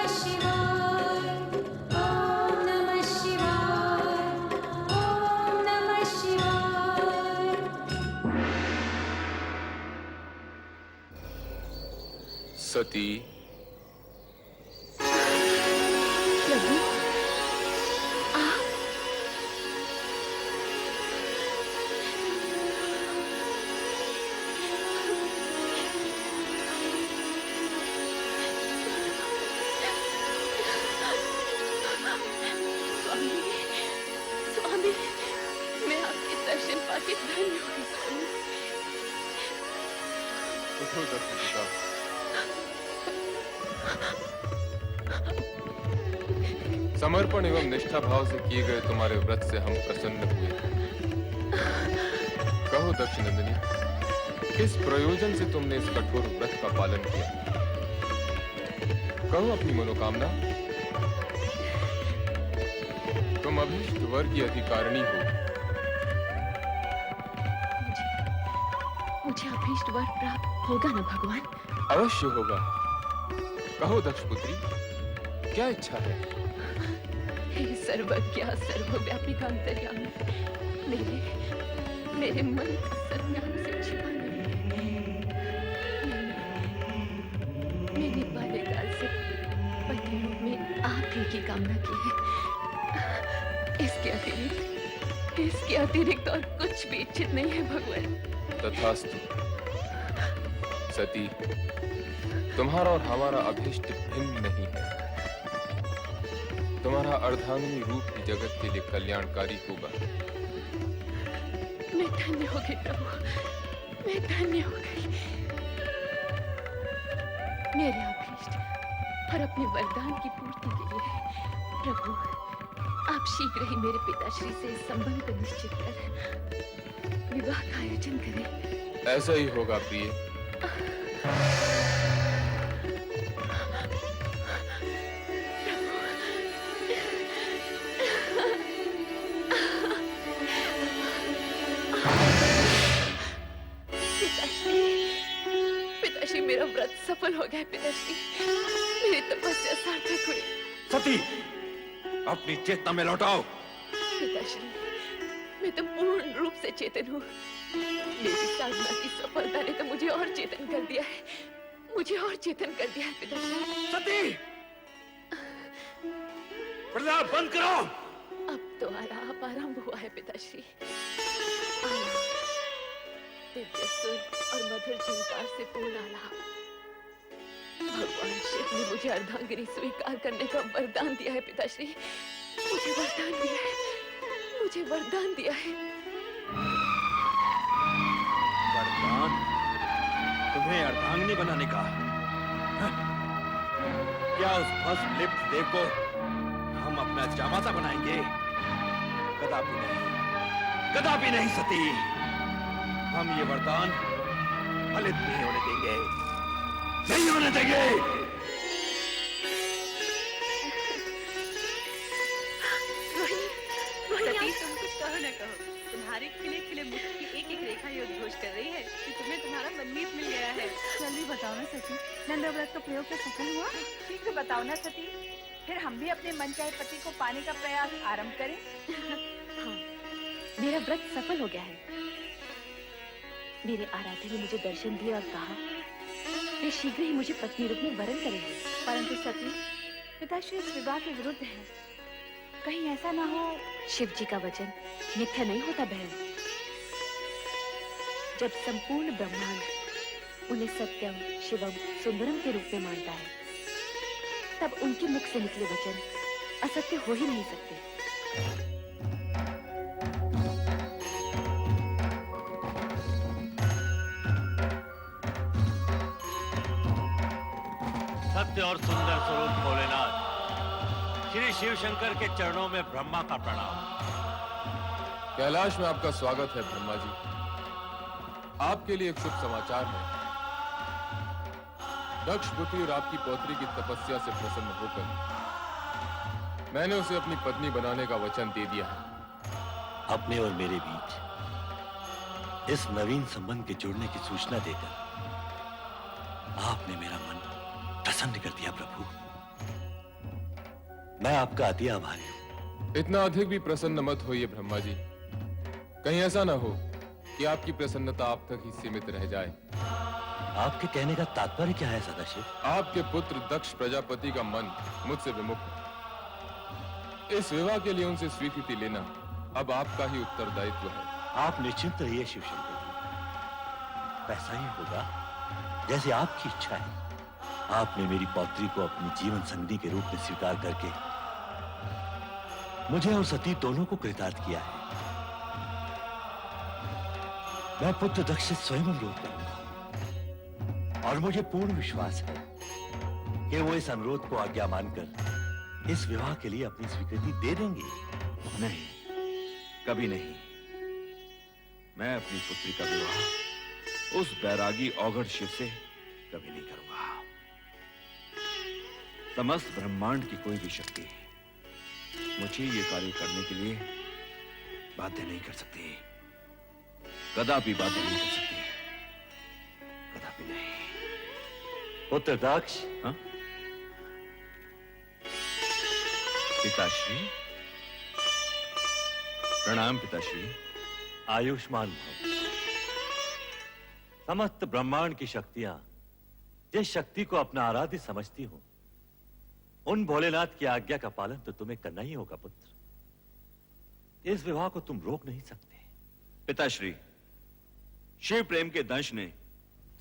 शिवाय, ओम नमः शिवाय, ओम नमः शिवाय। सती, प्रभु आप स्वामी, स्वामी, मैं आपके दर्शन पाके धन्य हुई स्वामी। उठो दक्ष पिता। समर्पण एवं निष्ठा भाव से किए गए तुम्हारे व्रत से हम प्रसन्न हुए। कहो दक्ष नंदिनी, किस प्रयोजन से तुमने इस कठोर व्रत का पालन किया? कहो अपनी मनोकामना। तुम अभीष्ट वर की अधिकारिणी हो। मुझे अभीष्ट वर प्राप्त होगा ना भगवान? अवश्य होगा। कहो दक्ष पुत्री, क्या इच्छा है? हे सर्वज्ञ सर्वव्यापी का अंतर्यामी, मेरे मन का सत्यान से छिपा नहीं। मैंने बाल्यकाल से पति रूप में आप ही की कामना की है। इसके अतिरिक्त और कुछ भी इच्छित नहीं है भगवान। तथास्तु। सती, तुम्हारा और हमारा अभीष्ट भिन्न नहीं है। तुम्हारा अर्धांगिनी रूप ही जगत के लिए कल्याणकारी होगा। मैं धन्य हो गई प्रभु, मैं धन्य हो गई। मेरे अभीष्ट और अपने वरदान की पूर्ति के लिए प्रभु, आप शीघ्र ही मेरे पिताश्री से इस संबंध को निश्चित कर विवाह का आयोजन करें। ऐसा ही होगा प्रिय। पिताश्री, मेरा व्रत सफल हो गया। पिताश्री, मेरी तपस्या सार्थक हुई। सती, अपनी चेतना में लौटाओ। पिताश्री, मैं तो पूर्ण रूप से चेतन हूँ। मेरी साधना की सफलता ने तो मुझे और चेतन कर दिया है, मुझे और चेतन कर दिया है पिताश्री। सती, प्रलाप बंद करो। अब तो आलाप आरंभ हुआ है पिताश्री। दिव्य सुर और मधुर झंकार से पूर्ण आलाप। भगवान शिव ने मुझे अर्धांगिनी स्वीकार करने का वरदान दिया है पिताश्री। मुझे वरदान दिया है, मुझे वरदान दिया है। वरदान? तुम्हें अर्धांगिनी बनाने का? क्या उस भस्म लिप्त देव को हम अपना जामाता बनाएंगे? कदापि नहीं, कदापि नहीं सती। हम ये वरदान फलित नहीं होने देंगे, नहीं होने देंगे। सती तुम कुछ कहो न कहो, तुम्हारे खिले खिले मुख की एक एक रेखा ये उद्घोष कर रही है कि तुम्हें तुम्हारा मनमीत मिल गया है। जल्दी बताओ ना सती, नंदा व्रत का प्रयोग तो सफल हुआ? शीघ्र बताओ ना सती, फिर हम भी अपने मनचाहे पति को पाने का प्रयास आरंभ करें। हाँ, मेरा व्रत सफल हो गया है। मेरे आराध्य ने मुझे दर्शन दिए और कहा वे शीघ्र ही मुझे पत्नी रूप में वरण करेंगे। परंतु सती, पिताश्री इस विवाह के विरुद्ध है। कहीं ऐसा ना हो। शिव जी का वचन मिथ्या नहीं होता बहन। जब संपूर्ण ब्रह्मांड उन्हें सत्यम, शिवम, सुंदरम के रूप में मानता है, तब उनके मुख से निकले वचन असत्य हो ही नहीं सकते। सत्य और सुंदर स्वरूप भोलेनाथ, श्री शिव शंकर के चरणों में ब्रह्मा का प्रणाम। कैलाश में आपका स्वागत है ब्रह्मा जी। आपके लिए एक शुभ समाचार है। दक्ष पुत्री और आपकी पौत्री की तपस्या से प्रसन्न होकर मैंने उसे अपनी पत्नी बनाने का वचन दे दिया है। अपने और मेरे बीच इस नवीन संबंध के जुड़ने की सूचना देकर आपने मेरा मन प्रसन्न कर दिया प्रभु। मैं आपका अति आभारी हूं। इतना अधिक भी प्रसन्न मत होइए ब्रह्मा जी। कहीं ऐसा ना हो कि आपकी प्रसन्नता आप तक ही सीमित रह जाए। आपके कहने का तात्पर्य क्या है सदाशिव? आपके पुत्र दक्ष प्रजापति का मन मुझसे विमुख है। इस विवाह के लिए उनसे स्वीकृति लेना अब आपका ही उत्तरदायित्व है। आप निश्चिंत रहिए शिव शंकर जी, वैसा ही होगा जैसे आपकी इच्छा है। आपने मेरी पौत्री को अपनी जीवन संगी के रूप में स्वीकार करके मुझे और सती दोनों को कृतार्थ किया है। मैं पुत्र दक्ष से स्वयं अनुरोध करूंगा और मुझे पूर्ण विश्वास है कि वो इस अनुरोध को आज्ञा मानकर इस विवाह के लिए अपनी स्वीकृति दे देंगे। नहीं, कभी नहीं। मैं अपनी पुत्री का विवाह उस बैरागी औघड़ शिव से कभी नहीं करूंगा। समस्त ब्रह्मांड की कोई भी शक्ति मुझे ये कार्य करने के लिए बाध्य नहीं कर सकती। कदापि बाध्य नहीं कर सकती, कदापि नहीं। पुत्र दक्ष, हाँ? पिताश्री, प्रणाम पिताश्री। आयुष्मान भव। समस्त ब्रह्मांड की शक्तियां जिस शक्ति को अपना आराध्य समझती हूं, उन भोलेनाथ की आज्ञा का पालन तो तुम्हें करना ही होगा पुत्र। इस विवाह को तुम रोक नहीं सकते। पिताश्री, शिव प्रेम के दंश ने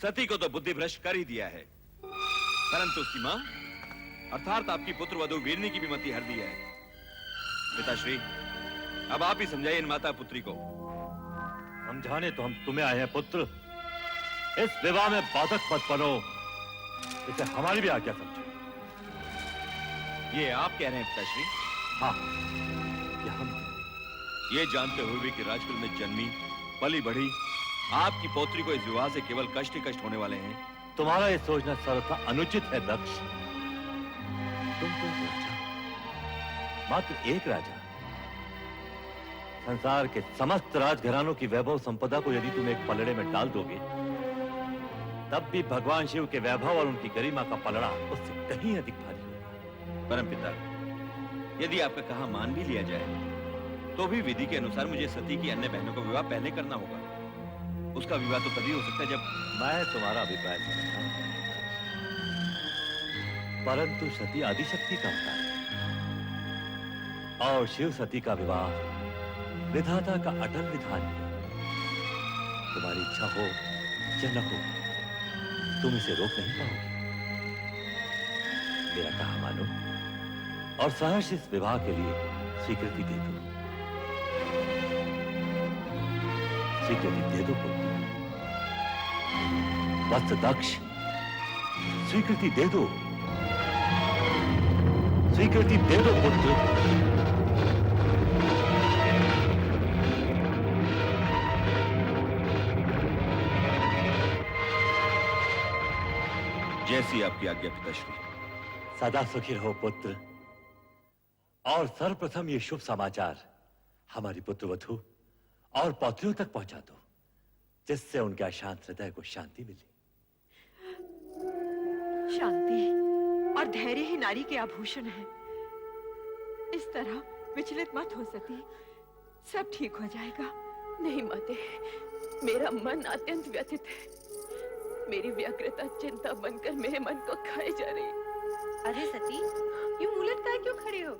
सती को तो बुद्धि भ्रष्ट कर ही दिया है, परंतु उसकी मां अर्थात आपकी पुत्र वधु वीरनी की भी मति हर दी है। पिताश्री, अब आप ही समझाइए इन माता पुत्री को। समझाने तो हम तुम्हें आए हैं पुत्र। इस विवाह में बाधक मत बनो, इसे हमारी भी आज्ञा समझो। ये आप कह रहे हैं पिताश्री? हाँ, ये हम। ये जानते हुए भी कि राजकुल में जन्मी पली बढ़ी आपकी पौत्री को इस विवाह से केवल कष्ट ही कष्ट होने वाले हैं। तुम्हारा ये सोचना सर्वथा अनुचित है दक्ष। तुम तो एक राजा, मात्र एक राजा। संसार के समस्त राजघरानों की वैभव संपदा को यदि तुम एक पलड़े में डाल दोगे, तब भी भगवान शिव के वैभव और उनकी गरिमा का पलड़ा उससे कहीं अधिक भारी होगा। परमपिता, यदि आपका कहा मान भी लिया जाए तो भी विधि के अनुसार मुझे सती की अन्य बहनों का विवाह पहले करना होगा। उसका विवाह तो तभी हो सकता है जब मैं तुम्हारा अभिप्राय समझता हूं, परंतु सती आदिशक्ति का अवतार है और शिव सती का विवाह विधाता का अटल विधान है। तुम्हारी इच्छा हो या न हो, तुम इसे रोक नहीं पाओगे। मेरा कहा मानो और सहर्ष इस विवाह के लिए स्वीकृति दे दो। स्वीकृति दे दो पुत्र। वत्स दक्ष, स्वीकृति दे दो। स्वीकृति दे दो पुत्र। जैसी आपकी आज्ञा पिताश्री। सदा सुखी रहो पुत्र। और सर्वप्रथम ये शुभ समाचार हमारी पुत्रवधू और पौत्रियों तक पहुंचा दो, जिससे उनके अशांत हृदय को शांति मिले। शांति और धैर्य ही नारी के आभूषण है। इस तरह विचलित मत हो सती, सब ठीक हो जाएगा। नहीं माते, मेरा मन अत्यंत व्यथित है। मेरी व्यग्रता चिंता बनकर मेरे मन को खाए जा रही है। अरे सती, यूं उलट कर क्यों खड़े हो?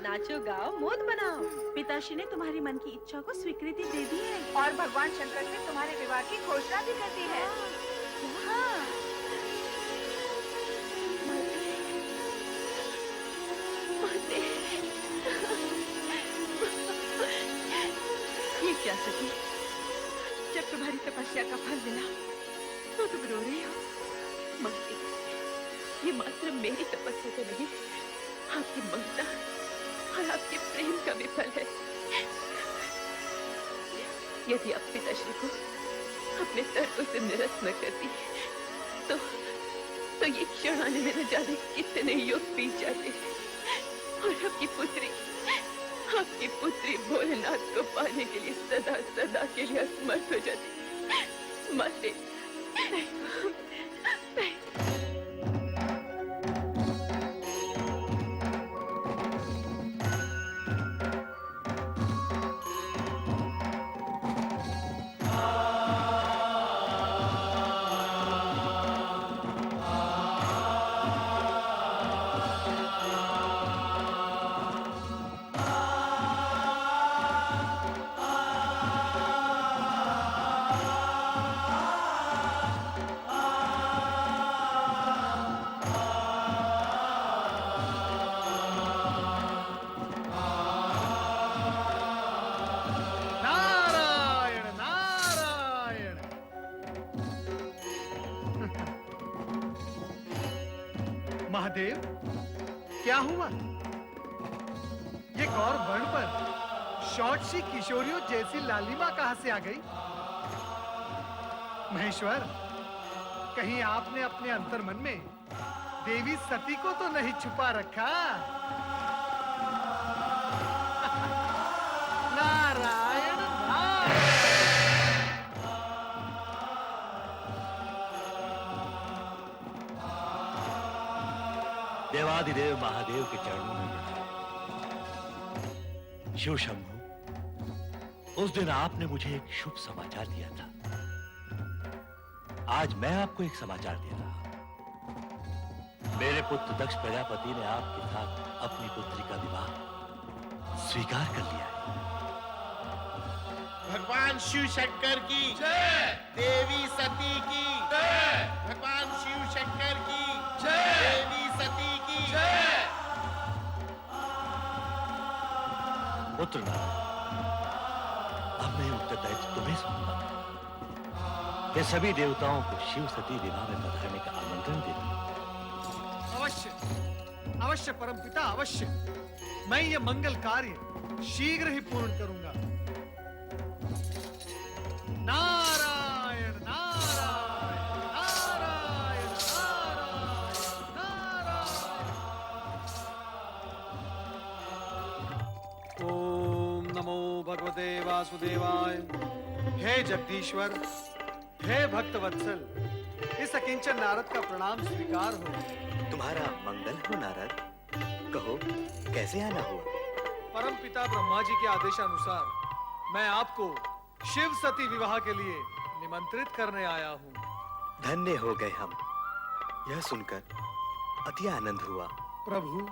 नाचो गाओ, मोद बनाओ। पिताश्री ने तुम्हारी मन की इच्छा को स्वीकृति दे दी है और भगवान शंकर ने तुम्हारे विवाह की घोषणा भी कर दी है। हाँ। ये क्या सती, जब तुम्हारी तपस्या का फल मिला तो तुम रो रही हो? माते, ये मात्र मेरी तपस्या तो नहीं, आपकी ममता और आपके प्रेम का भी फल है। यदि आप पिताश्री को अपने तर्कों से निरस्त न करती तो ये क्षण आने में न जाने कितने युग बीत जाते और आपकी पुत्री भोलेनाथ को पाने के लिए सदा सदा के लिए असमर्थ हो जाती। माते, महादेव, क्या हुआ? ये गौर वर्ण पर शॉर्ट सी किशोरियों जैसी लालिमा कहां से आ गई? महेश्वर, कहीं आपने अपने अंतर्मन में देवी सती को तो नहीं छुपा रखा? नारायण नारायण। देवादिदेव महादेव के चरणों में शिव शंभु, उस दिन आपने मुझे एक शुभ समाचार दिया था। आज मैं आपको एक समाचार दे रहा हूं। मेरे पुत्र दक्ष प्रजापति ने आपके साथ अपनी पुत्री का विवाह स्वीकार कर लिया है। भगवान शिव शंकर की जय, देवी सती की जय, भगवान शिव शंकर की जय, देवी सती की जय। पुत्र नारायण, अब मैं उत्तरदायित्व तुम्हें सौंपता हूं। ये सभी देवताओं को शिव सती विवाह में पधारने का आमंत्रण देता हूं। अवश्य अवश्य परमपिता, अवश्य। मैं ये मंगल कार्य शीघ्र ही पूर्ण करूंगा। नारायण नारायण नारायण नारायण नारायण। ओम नमो भगवते वासुदेवाय। हे जगदीश्वर, हे भक्त वत्सल, इस अकिंचन नारद का प्रणाम स्वीकार हो। तुम्हारा मंगल हो नारद, कहो कैसे आना हुआ? परम पिता ब्रह्मा जी के आदेशानुसार मैं आपको शिव सती विवाह के लिए निमंत्रित करने आया हूँ। धन्य हो गए हम, यह सुनकर अति आनंद हुआ। प्रभु,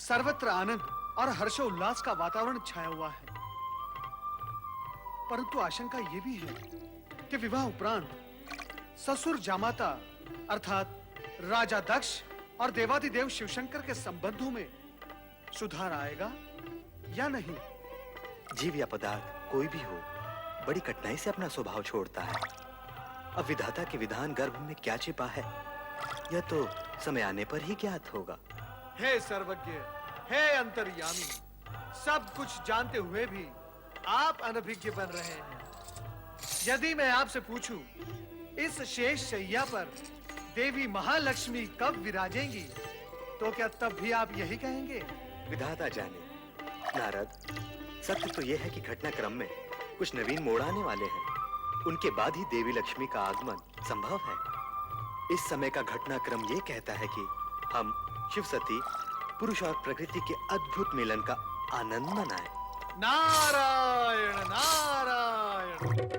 सर्वत्र आनंद और हर्षोल्लास का वातावरण छाया हुआ है, परंतु आशंका ये भी है कि विवाह उपरांत ससुर जामाता अर्थात राजा दक्ष और देवादिदेव शिवशंकर के संबंधों में सुधार आएगा या नहीं? जीव या पदार्थ कोई भी हो, बड़ी कठिनाई से अपना स्वभाव छोड़ता है। अब विधाता के विधान गर्भ में क्या छिपा है, यह तो समय आने पर ही ज्ञात होगा। हे सर्वज्ञ, हे अंतर्यामी, सब कुछ जानते हुए भी आप अनभिज्ञ बन रहे हैं। यदि मैं आपसे पूछूं, इस शेष शैया पर देवी महालक्ष्मी कब विराजेंगी, तो क्या तब भी आप यही कहेंगे? विधाता जाने। नारद, सत्य तो यह है कि घटनाक्रम में कुछ नवीन मोड़ आने वाले हैं। उनके बाद ही देवी लक्ष्मी का आगमन संभव है। इस समय का घटनाक्रम ये कहता है कि हम शिव सती पुरुष और प्रकृति के अद्भुत मिलन का आनंद मनाएं। नारायण नारायण।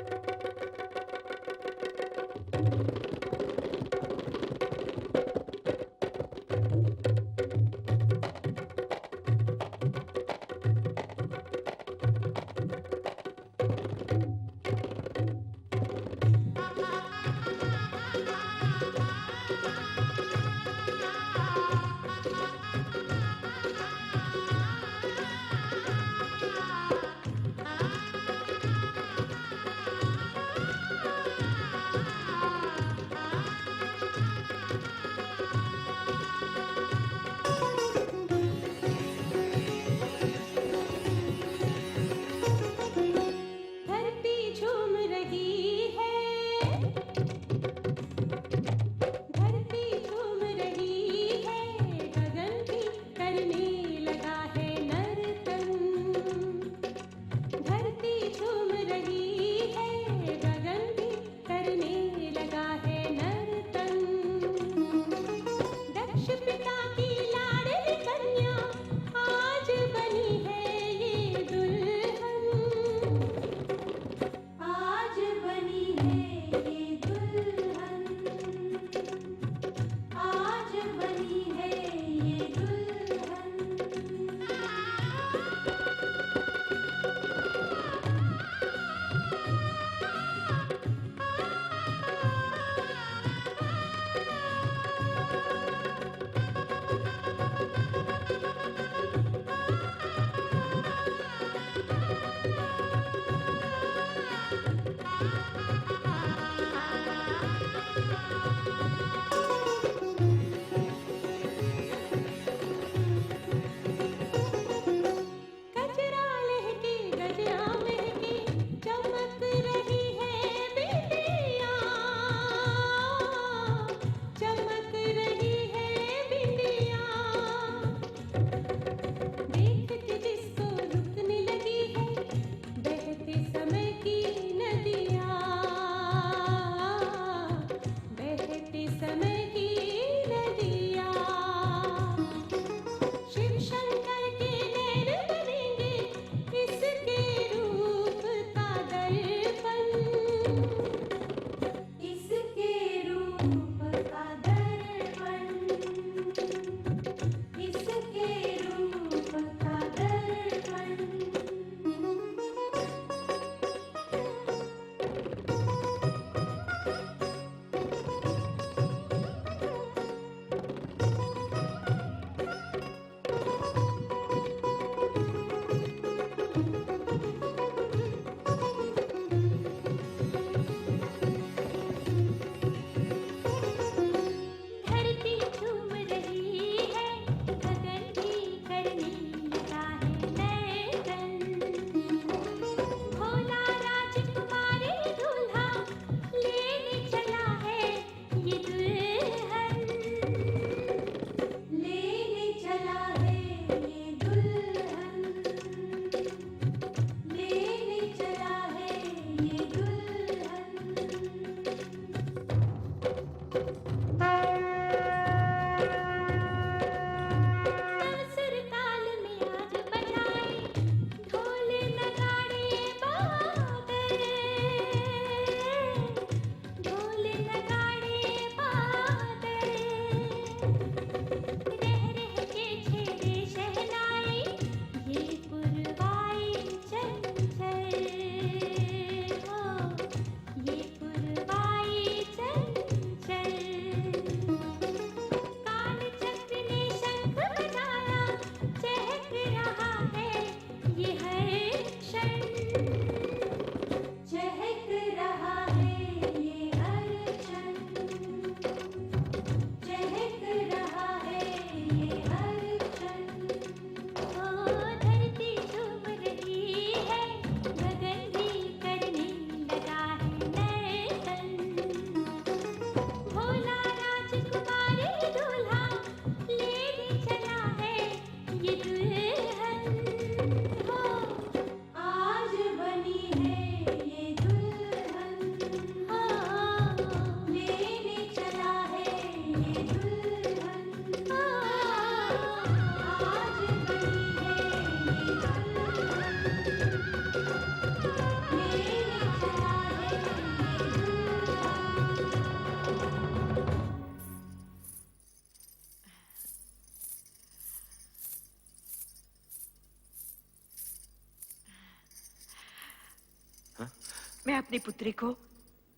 मैं अपनी पुत्री को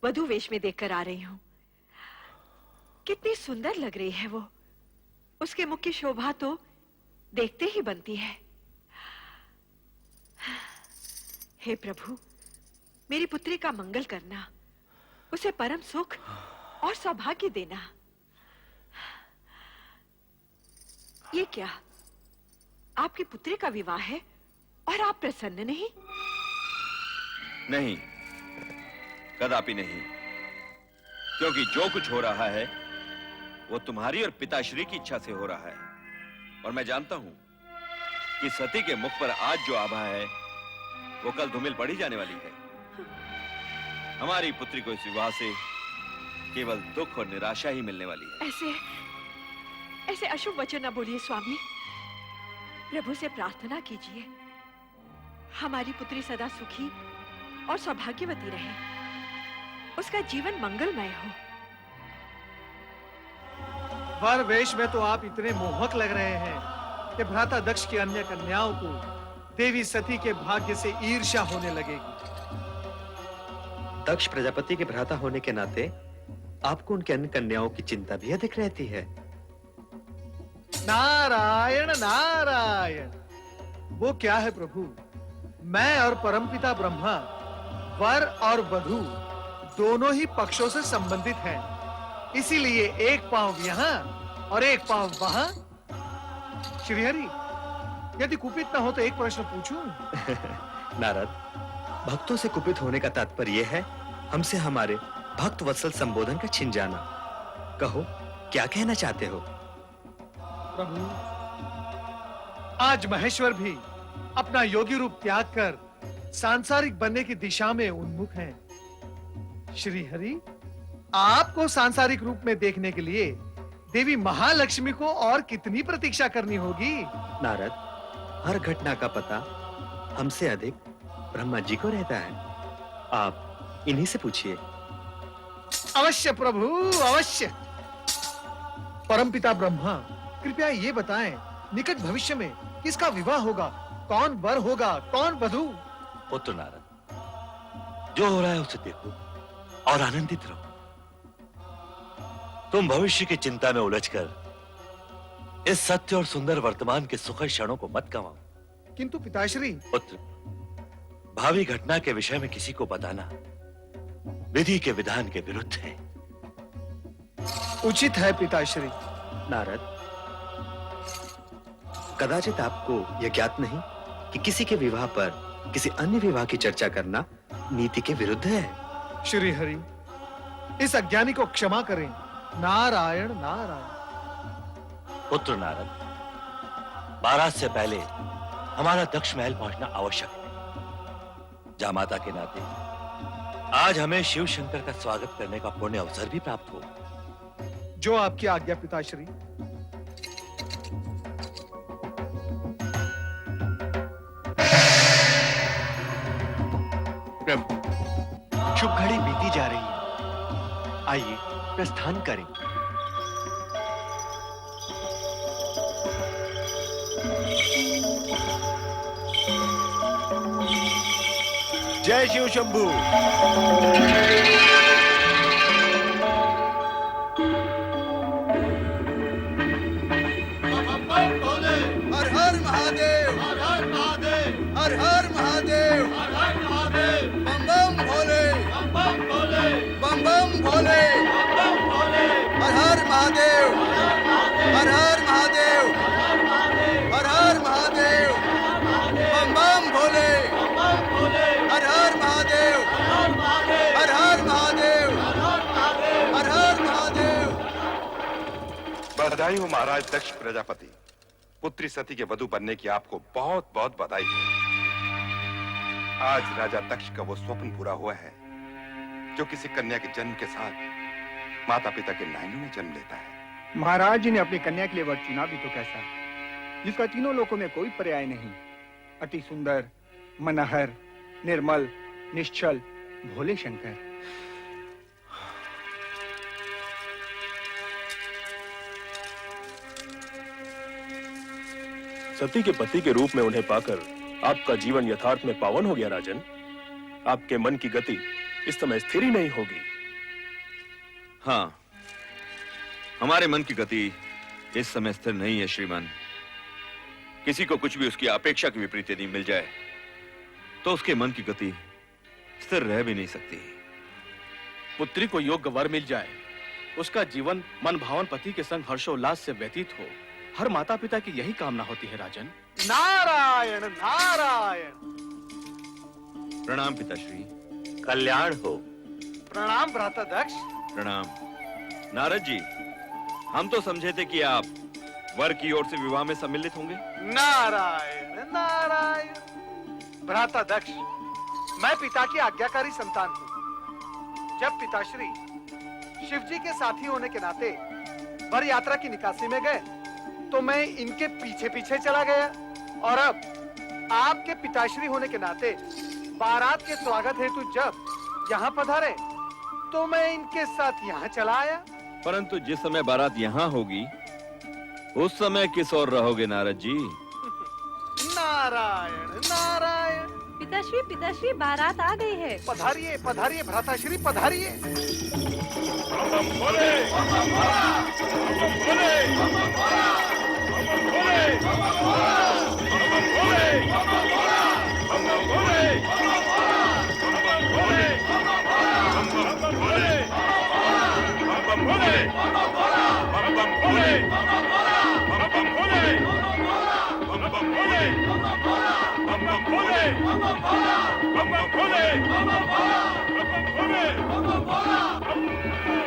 वधू वेश में देखकर आ रही हूँ। कितनी सुंदर लग रही है वो। उसके मुख की शोभा तो देखते ही बनती है। हे प्रभु, मेरी पुत्री का मंगल करना, उसे परम सुख और सौभाग्य देना। ये क्या, आपकी पुत्री का विवाह है और आप प्रसन्न नहीं? नहीं, कदापि नहीं, क्योंकि जो कुछ हो रहा है वो तुम्हारी और पिताश्री की इच्छा से हो रहा है। और मैं जानता हूं कि सती के मुख पर आज जो आभा है वो कल धूमिल पड़ी जाने वाली है। हमारी पुत्री को इस विवाह से केवल दुख और निराशा ही मिलने वाली है। ऐसे अशुभ वचन न बोलिए स्वामी। प्रभु से प्रार्थना कीजिए, हमारी पुत्री सदा सुखी और सौभाग्यवती रहे, उसका जीवन मंगलमय हो। वर वेश में तो आप इतने मोहक लग रहे हैं कि भ्राता दक्ष की अन्य कन्याओं को देवी सती के भाग्य से ईर्ष्या होने लगेगी। दक्ष प्रजापति के भ्राता होने के नाते आपको उनके अन्य कन्याओं की चिंता भी अधिक रहती है। नारायण नारायण। वो क्या है प्रभु, मैं और परमपिता ब्रह्मा वर और वधू दोनों ही पक्षों से संबंधित हैं। इसीलिए एक पांव यहाँ और एक पांव वहां। श्रीहरि, यदि कुपित न हो तो एक प्रश्न पूछूं? नारद, भक्तों से कुपित होने का तात्पर्य यह है हमसे हमारे भक्त वत्सल संबोधन का छिन जाना। कहो, क्या कहना चाहते हो? प्रभु, आज महेश्वर भी अपना योगी रूप त्याग कर सांसारिक बनने की दिशा में उन्मुख हैं। श्री हरि, आपको सांसारिक रूप में देखने के लिए देवी महालक्ष्मी को और कितनी प्रतीक्षा करनी होगी? नारद, हर घटना का पता हमसे अधिक ब्रह्मा जी को रहता है। आप इन्हीं से पूछिए। अवश्य प्रभु, अवश्य। परमपिता ब्रह्मा, कृपया ये बताएं, निकट भविष्य में किसका विवाह होगा? कौन वर होगा, कौन वधू? पुत्र नारद, जो हो रहा है उसे देखो और आनंदित रहो। तुम भविष्य की चिंता में उलझकर इस सत्य और सुंदर वर्तमान के सुखद क्षणों को मत गंवाओ। किंतु पिताश्री। पुत्र, भावी घटना के विषय में किसी को बताना विधि के विधान के विरुद्ध है। उचित है पिताश्री। नारद, कदाचित आपको यह ज्ञात नहीं कि किसी के विवाह पर किसी अन्य विवाह की चर्चा करना नीति के विरुद्ध है। श्री हरि, इस अज्ञानी को क्षमा करें। नारायण नारायण। पुत्र नारद, बारात से पहले हमारा दक्ष महल पहुंचना आवश्यक है। जामाता के नाते आज हमें शिव शंकर का स्वागत करने का पुण्य अवसर भी प्राप्त हो। जो आपकी आज्ञा पिताश्री। प्रभु, शुभ घड़ी बीती जा रही है, आइए प्रस्थान करें। जय शिव शंभू। हर हर महादेव, हर हर महादेव, हर हर महादेव, हर हर महादेव, बम बम भोले, बम बम भोले, बम बम भोले, बम बम भोले, हर हर महादेव, हर हर महादेव, हर हर महादेव, बम बम भोले, बम बम भोले, हर हर महादेव, हर हर महादेव, हर हर महादेव। बधाई हो महाराज दक्ष प्रजापति। पुत्री सती के वधू बनने की आपको बहुत बहुत बधाई हो। आज राजा दक्ष का वो स्वप्न पूरा हुआ है जो किसी कन्या के जन्म के साथ माता पिता के नयनों में जन्म लेता है। महाराज जी ने अपनी कन्या के लिए वर चुना भी तो कैसा, जिसका तीनों लोकों में कोई पर्याय नहीं। अति सुंदर, मनहर, निर्मल, निश्चल, भोले शंकर। सती के पति के रूप में उन्हें पाकर आपका जीवन यथार्थ में पावन हो गया राजन। आपके मन की गति इस समय स्थिर ही नहीं होगी। हाँ, हमारे मन की गति इस समय स्थिर नहीं है श्रीमान। किसी को कुछ भी उसकी अपेक्षा के विपरीत यदि मिल जाए तो उसके मन की गति स्थिर रह भी नहीं सकती। पुत्री को योग्य वर मिल जाए, उसका जीवन मन भावन पति के संग हर्षोल्लास से व्यतीत हो, हर माता पिता की यही कामना होती है राजन। नारायण नारायण। प्रणाम पिताश्री। कल्याण हो। प्रणाम भ्राता दक्ष। प्रणाम। नारद जी, हम तो समझे थे कि आप वर की ओर से विवाह में सम्मिलित होंगे। नारायण नारायण। भ्राता दक्ष, मैं पिता की आज्ञाकारी संतान हूँ। जब पिताश्री शिव जी के साथी होने के नाते वर यात्रा की निकासी में गए तो मैं इनके पीछे पीछे चला गया, और अब आपके पिताश्री होने के नाते बारात के स्वागत हेतु जब यहाँ पधारे तो मैं इनके साथ यहाँ चला आया। परंतु जिस समय बारात यहाँ होगी उस समय किस ओर रहोगे नारद जी? नारायण नारायण। पिताश्री पिताश्री, बारात आ गई है। पधारिए पधारिए भ्राताश्री, पधारिए।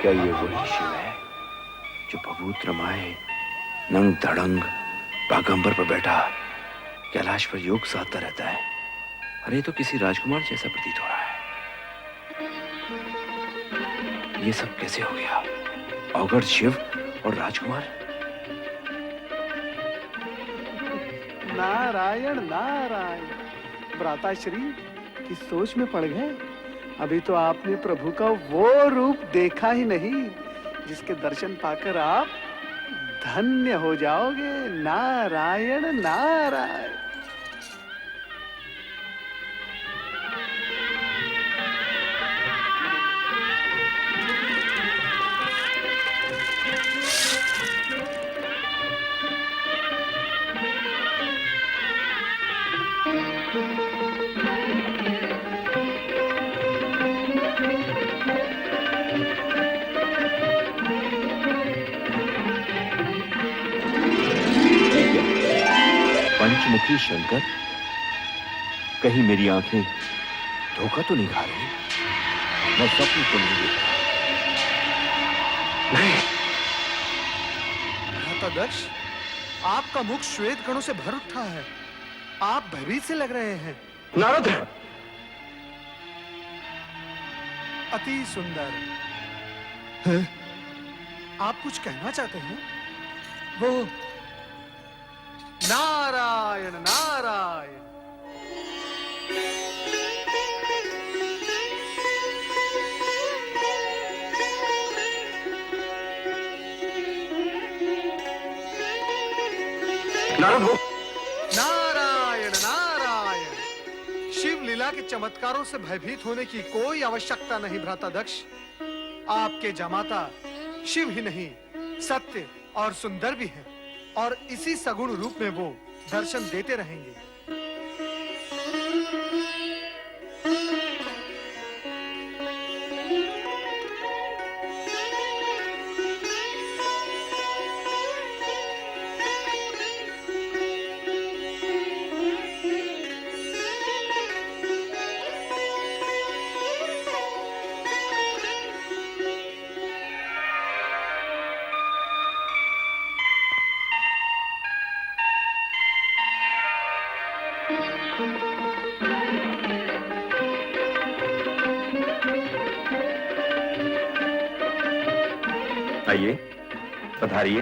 क्या ये वही शिव है जो पवित्र माए नंग धड़ंग बागंबर पर बैठा कैलाश पर योग साधता रहता है? अरे तो किसी राजकुमार जैसा प्रतीत हो रहा है। ये सब कैसे हो गया? अवगढ़ शिव और राजकुमार। नारायण नारायण। भ्राताश्री किस सोच में पड़ गए? अभी तो आपने प्रभु का वो रूप देखा ही नहीं जिसके दर्शन पाकर आप धन्य हो जाओगे। नारायण नारायण। पंचमुखी शंकर, कहीं मेरी आंखें धोखा तो नहीं खा रही? मैं स्वप्न तो नहीं देख रहा? भ्राता दक्ष, आपका मुख श्वेत कणों से भर उठा है। आप भयभीत से लग रहे हैं। नारद, अति सुंदर है? आप कुछ कहना चाहते हैं? वो नारायण नारायण। नारायण नारायण। शिव लीला के चमत्कारों से भयभीत होने की कोई आवश्यकता नहीं भ्राता दक्ष। आपके जमाता शिव ही नहीं, सत्य और सुंदर भी है, और इसी सगुण रूप में वो दर्शन देते रहेंगे। आइए, पधारिए।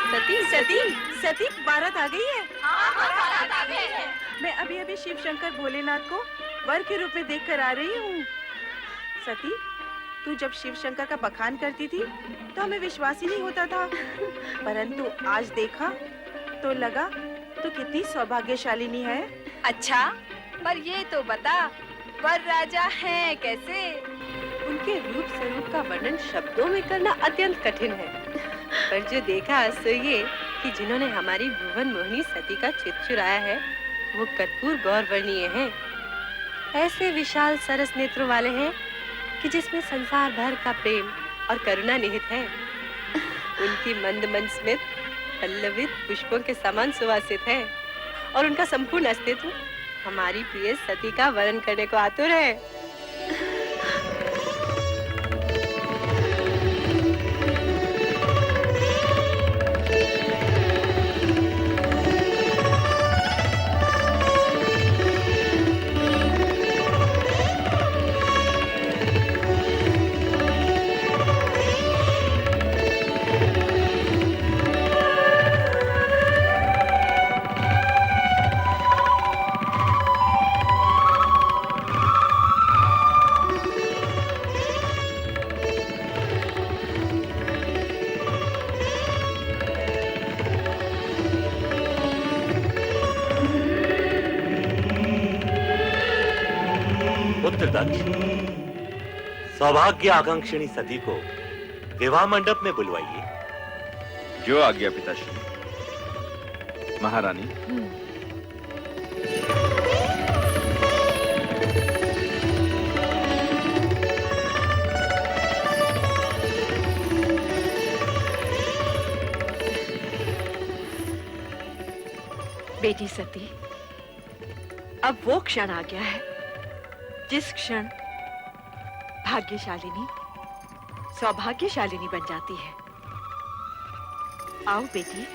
सती सती सती, बारात आ गई है। हाँ मैं अभी अभी शिव शंकर भोलेनाथ को वर के रूप में देखकर आ रही हूँ। सती, तू जब शिव शंकर का बखान करती थी तो हमें विश्वास ही नहीं होता था, परंतु आज देखा तो लगा तू कितनी सौभाग्यशालिनी है। अच्छा, पर ये तो बता, वर राजा हैं कैसे? उनके रूप स्वरूप का वर्णन शब्दों में करना अत्यंत कठिन है, पर जो देखा सो ये कि जिन्होंने हमारी भुवन मोहिनी सती का चित्त चुराया है वो कर्पूर गौरवर्णीय हैं। ऐसे विशाल सरस नेत्रों वाले हैं कि जिसमें संसार भर का प्रेम और करुणा निहित है। उनकी मंद मंद स्मित पल्लवित पुष्पों के समान सुवासित है और उनका संपूर्ण अस्तित्व हमारी प्रिय सती का वर्णन करने को आतुर है। पुत्र दक्ष, सौभाग्य आकांक्षिणी सती को विवाह मंडप में बुलवाइए। जो आज्ञा पिताश्री। महारानी, बेटी सती, अब वो क्षण आ गया है जिस क्षण भाग्यशालिनी सौभाग्यशालिनी बन जाती है। आओ बेटी।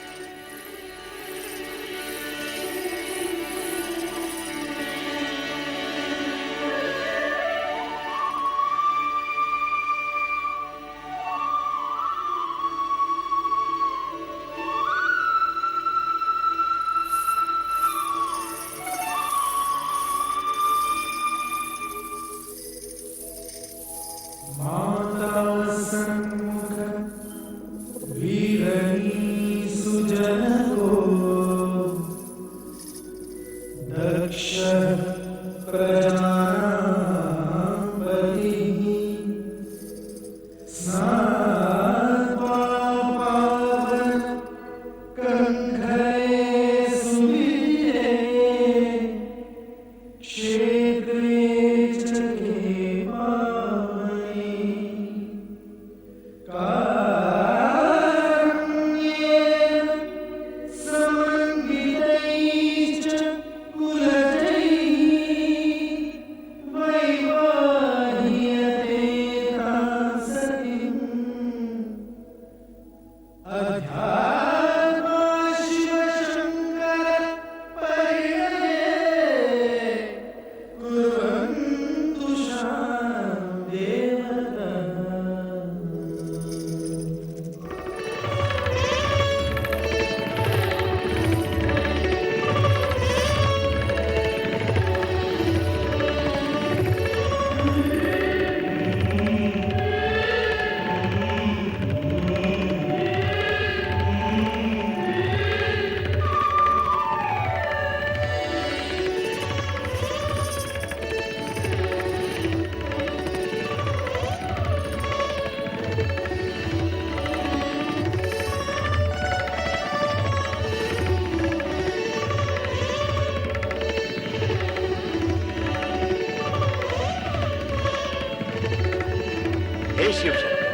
शिव शंकर,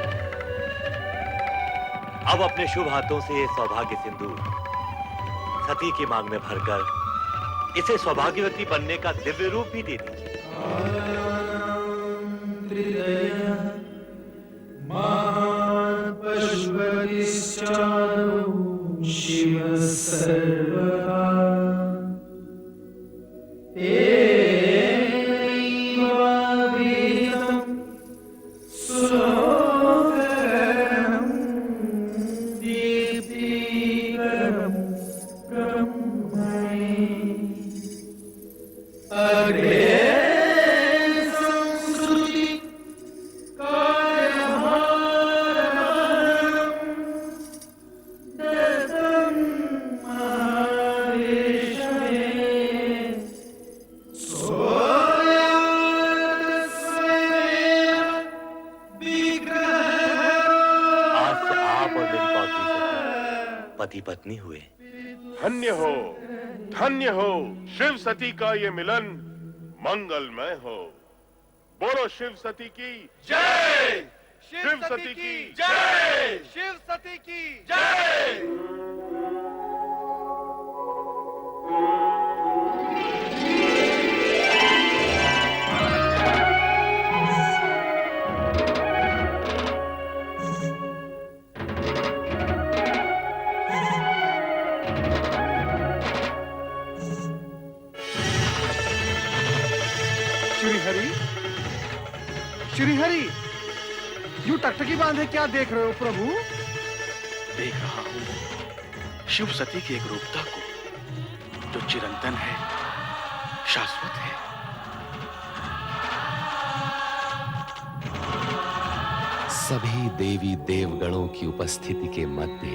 अब अपने शुभ हाथों से ये सौभाग्य सिंदूर सती की मांग में भरकर इसे सौभाग्यवती बनने का दिव्य रूप भी दे दीजिए। ब्रह्मणे पौत्री सती पति पत्नी हुए। धन्य हो शिव सती का ये मिलन मंगलमय हो। बोलो शिव सती की जय, शिव सती की जय, शिव सती की जय। श्रीहरि, श्रीहरि, यूं टकटकी बांधे क्या देख रहे हो प्रभु? देख रहा हूं शिव सती की एक रूपता को जो चिरंतन है, शाश्वत है। सभी देवी देवगणों की उपस्थिति के मध्य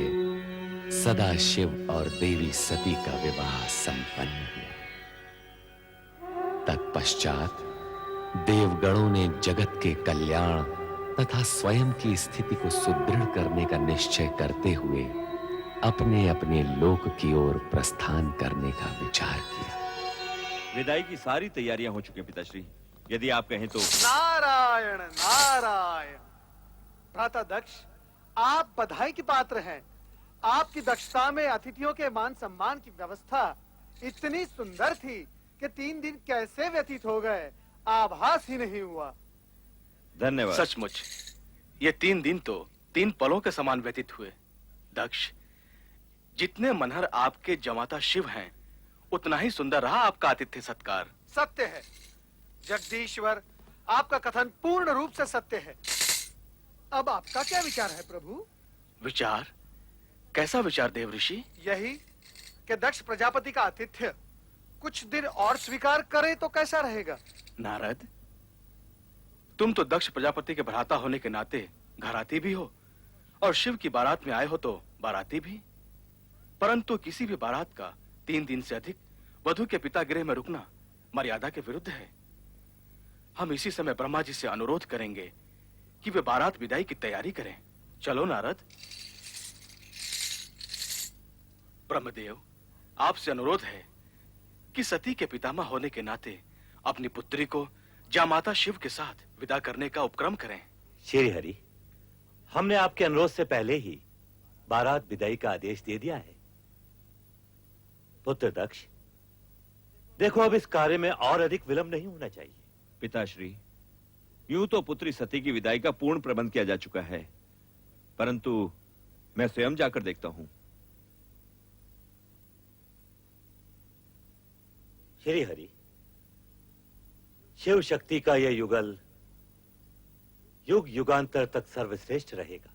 सदा शिव और देवी सती का विवाह संपन्न हुआ। तत्पश्चात देवगणों ने जगत के कल्याण तथा स्वयं की स्थिति को सुदृढ़ करने का निश्चय करते हुए अपने अपने लोक की ओर प्रस्थान करने का विचार किया। विदाई की सारी तैयारियां हो चुकी हैं पिताश्री, यदि आप कहें तो। नारायण नारायण। भ्राता दक्ष, आप बधाई के पात्र हैं। आपकी दक्षता में अतिथियों के मान सम्मान की व्यवस्था इतनी सुंदर थी कि 3 दिन कैसे व्यतीत हो गए आभास ही नहीं हुआ। धन्यवाद। सचमुच ये 3 दिन तो 3 पलों के समान व्यतीत हुए। दक्ष, जितने मनहर आपके जमाता शिव हैं, उतना ही सुंदर रहा आपका आतिथ्य सत्कार। सत्य है जगदीश्वर, आपका कथन पूर्ण रूप से सत्य है। अब आपका क्या विचार है प्रभु? विचार? कैसा विचार देव ऋषि? यही कि दक्ष प्रजापति का आतिथ्य कुछ दिन और स्वीकार करे तो कैसा रहेगा? नारद, तुम तो दक्ष प्रजापति के भ्राता होने के नाते घराती भी हो और शिव की बारात में आए हो तो बाराती भी। परंतु किसी भी बारात का 3 दिन से अधिक वधु के पिता गृह में रुकना मर्यादा के विरुद्ध है। हम इसी समय ब्रह्मा जी से अनुरोध करेंगे कि वे बारात विदाई की तैयारी करें। चलो नारद। ब्रह्मदेव, आपसे अनुरोध है कि सती के पितामह होने के नाते अपनी पुत्री को जामाता शिव के साथ विदा करने का उपक्रम करें। श्री हरि, हमने आपके अनुरोध से पहले ही बारात विदाई का आदेश दे दिया है। पुत्र दक्ष, देखो अब इस कार्य में और अधिक विलंब नहीं होना चाहिए। पिताश्री, यूं तो पुत्री सती की विदाई का पूर्ण प्रबंध किया जा चुका है, परंतु मैं स्वयं जाकर देखता हूं। श्री हरि, शिव शक्ति का यह युगल युग युगांतर तक सर्वश्रेष्ठ रहेगा।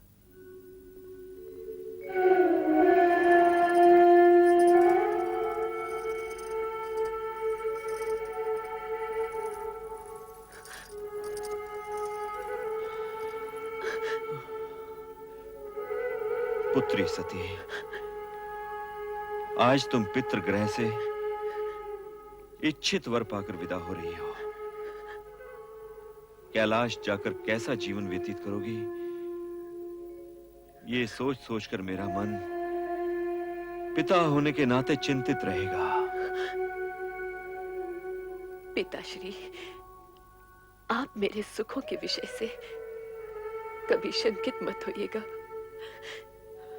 पुत्री सती, आज तुम पितृगृह से इच्छित वर पाकर विदा हो रही हो। कैलाश जाकर कैसा जीवन व्यतीत करोगी, ये सोच सोचकर मेरा मन पिता होने के नाते चिंतित रहेगा। पिताश्री, आप मेरे सुखों के विषय से कभी शंकित मत होइएगा।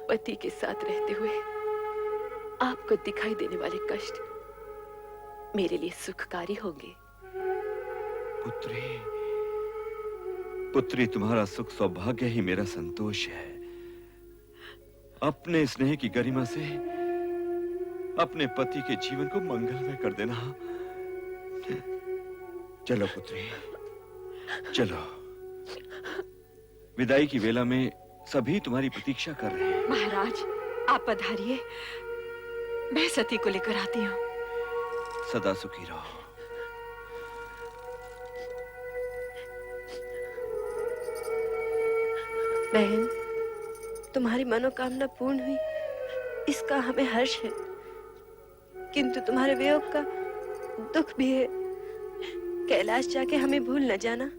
पति के साथ रहते हुए आपको दिखाई देने वाले कष्ट मेरे लिए सुखकारी होंगे। पुत्री, पुत्री, तुम्हारा सुख सौभाग्य ही मेरा संतोष है। अपने स्नेह की गरिमा से अपने पति के जीवन को मंगलमय कर देना। चलो पुत्री, चलो। विदाई की वेला में सभी तुम्हारी प्रतीक्षा कर रहे हैं। महाराज, आप पधारिए, मैं सती को लेकर आती हूँ। सदा सुखी रहो। बहन, तुम्हारी मनोकामना पूर्ण हुई, इसका हमें हर्ष है, किंतु तुम्हारे वियोग का दुख भी है। कैलाश जाके हमें भूल न जाना।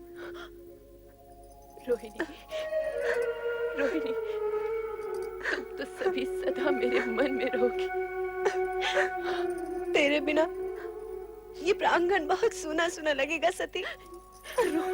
रोहिणी, रोहिणी, तो सभी सदा मेरे मन में रहोगी। तेरे बिना ये प्रांगण बहुत सूना सूना लगेगा सती। रो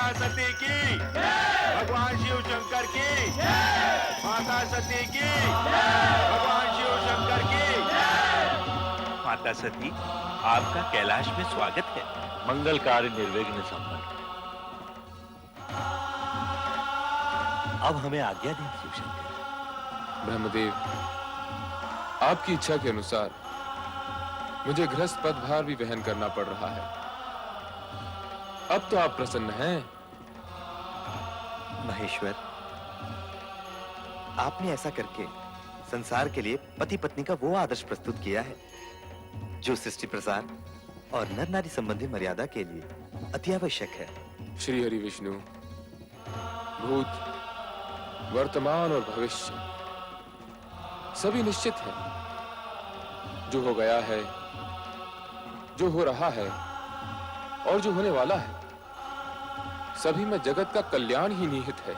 माता सती की, भगवान शिव शंकर की, माता सती की, भगवान शिव शंकर की। माता सती, आपका कैलाश में स्वागत है। मंगल कार्य निर्विघ्न संपन्न। अब हमें आज्ञा दें शिवशंकर। ब्रह्मदेव, आपकी इच्छा के अनुसार मुझे गृहस्थ पदभार भी वहन करना पड़ रहा है। अब तो आप प्रसन्न हैं। महेश्वर, आपने ऐसा करके संसार के लिए पति पत्नी का वो आदर्श प्रस्तुत किया है जो सृष्टि प्रसार और नर नारी संबंधी मर्यादा के लिए अति आवश्यक है। श्री हरि विष्णु, भूत, वर्तमान और भविष्य सभी निश्चित है। जो हो गया है, जो हो रहा है और जो होने वाला है, सभी में जगत का कल्याण ही निहित है।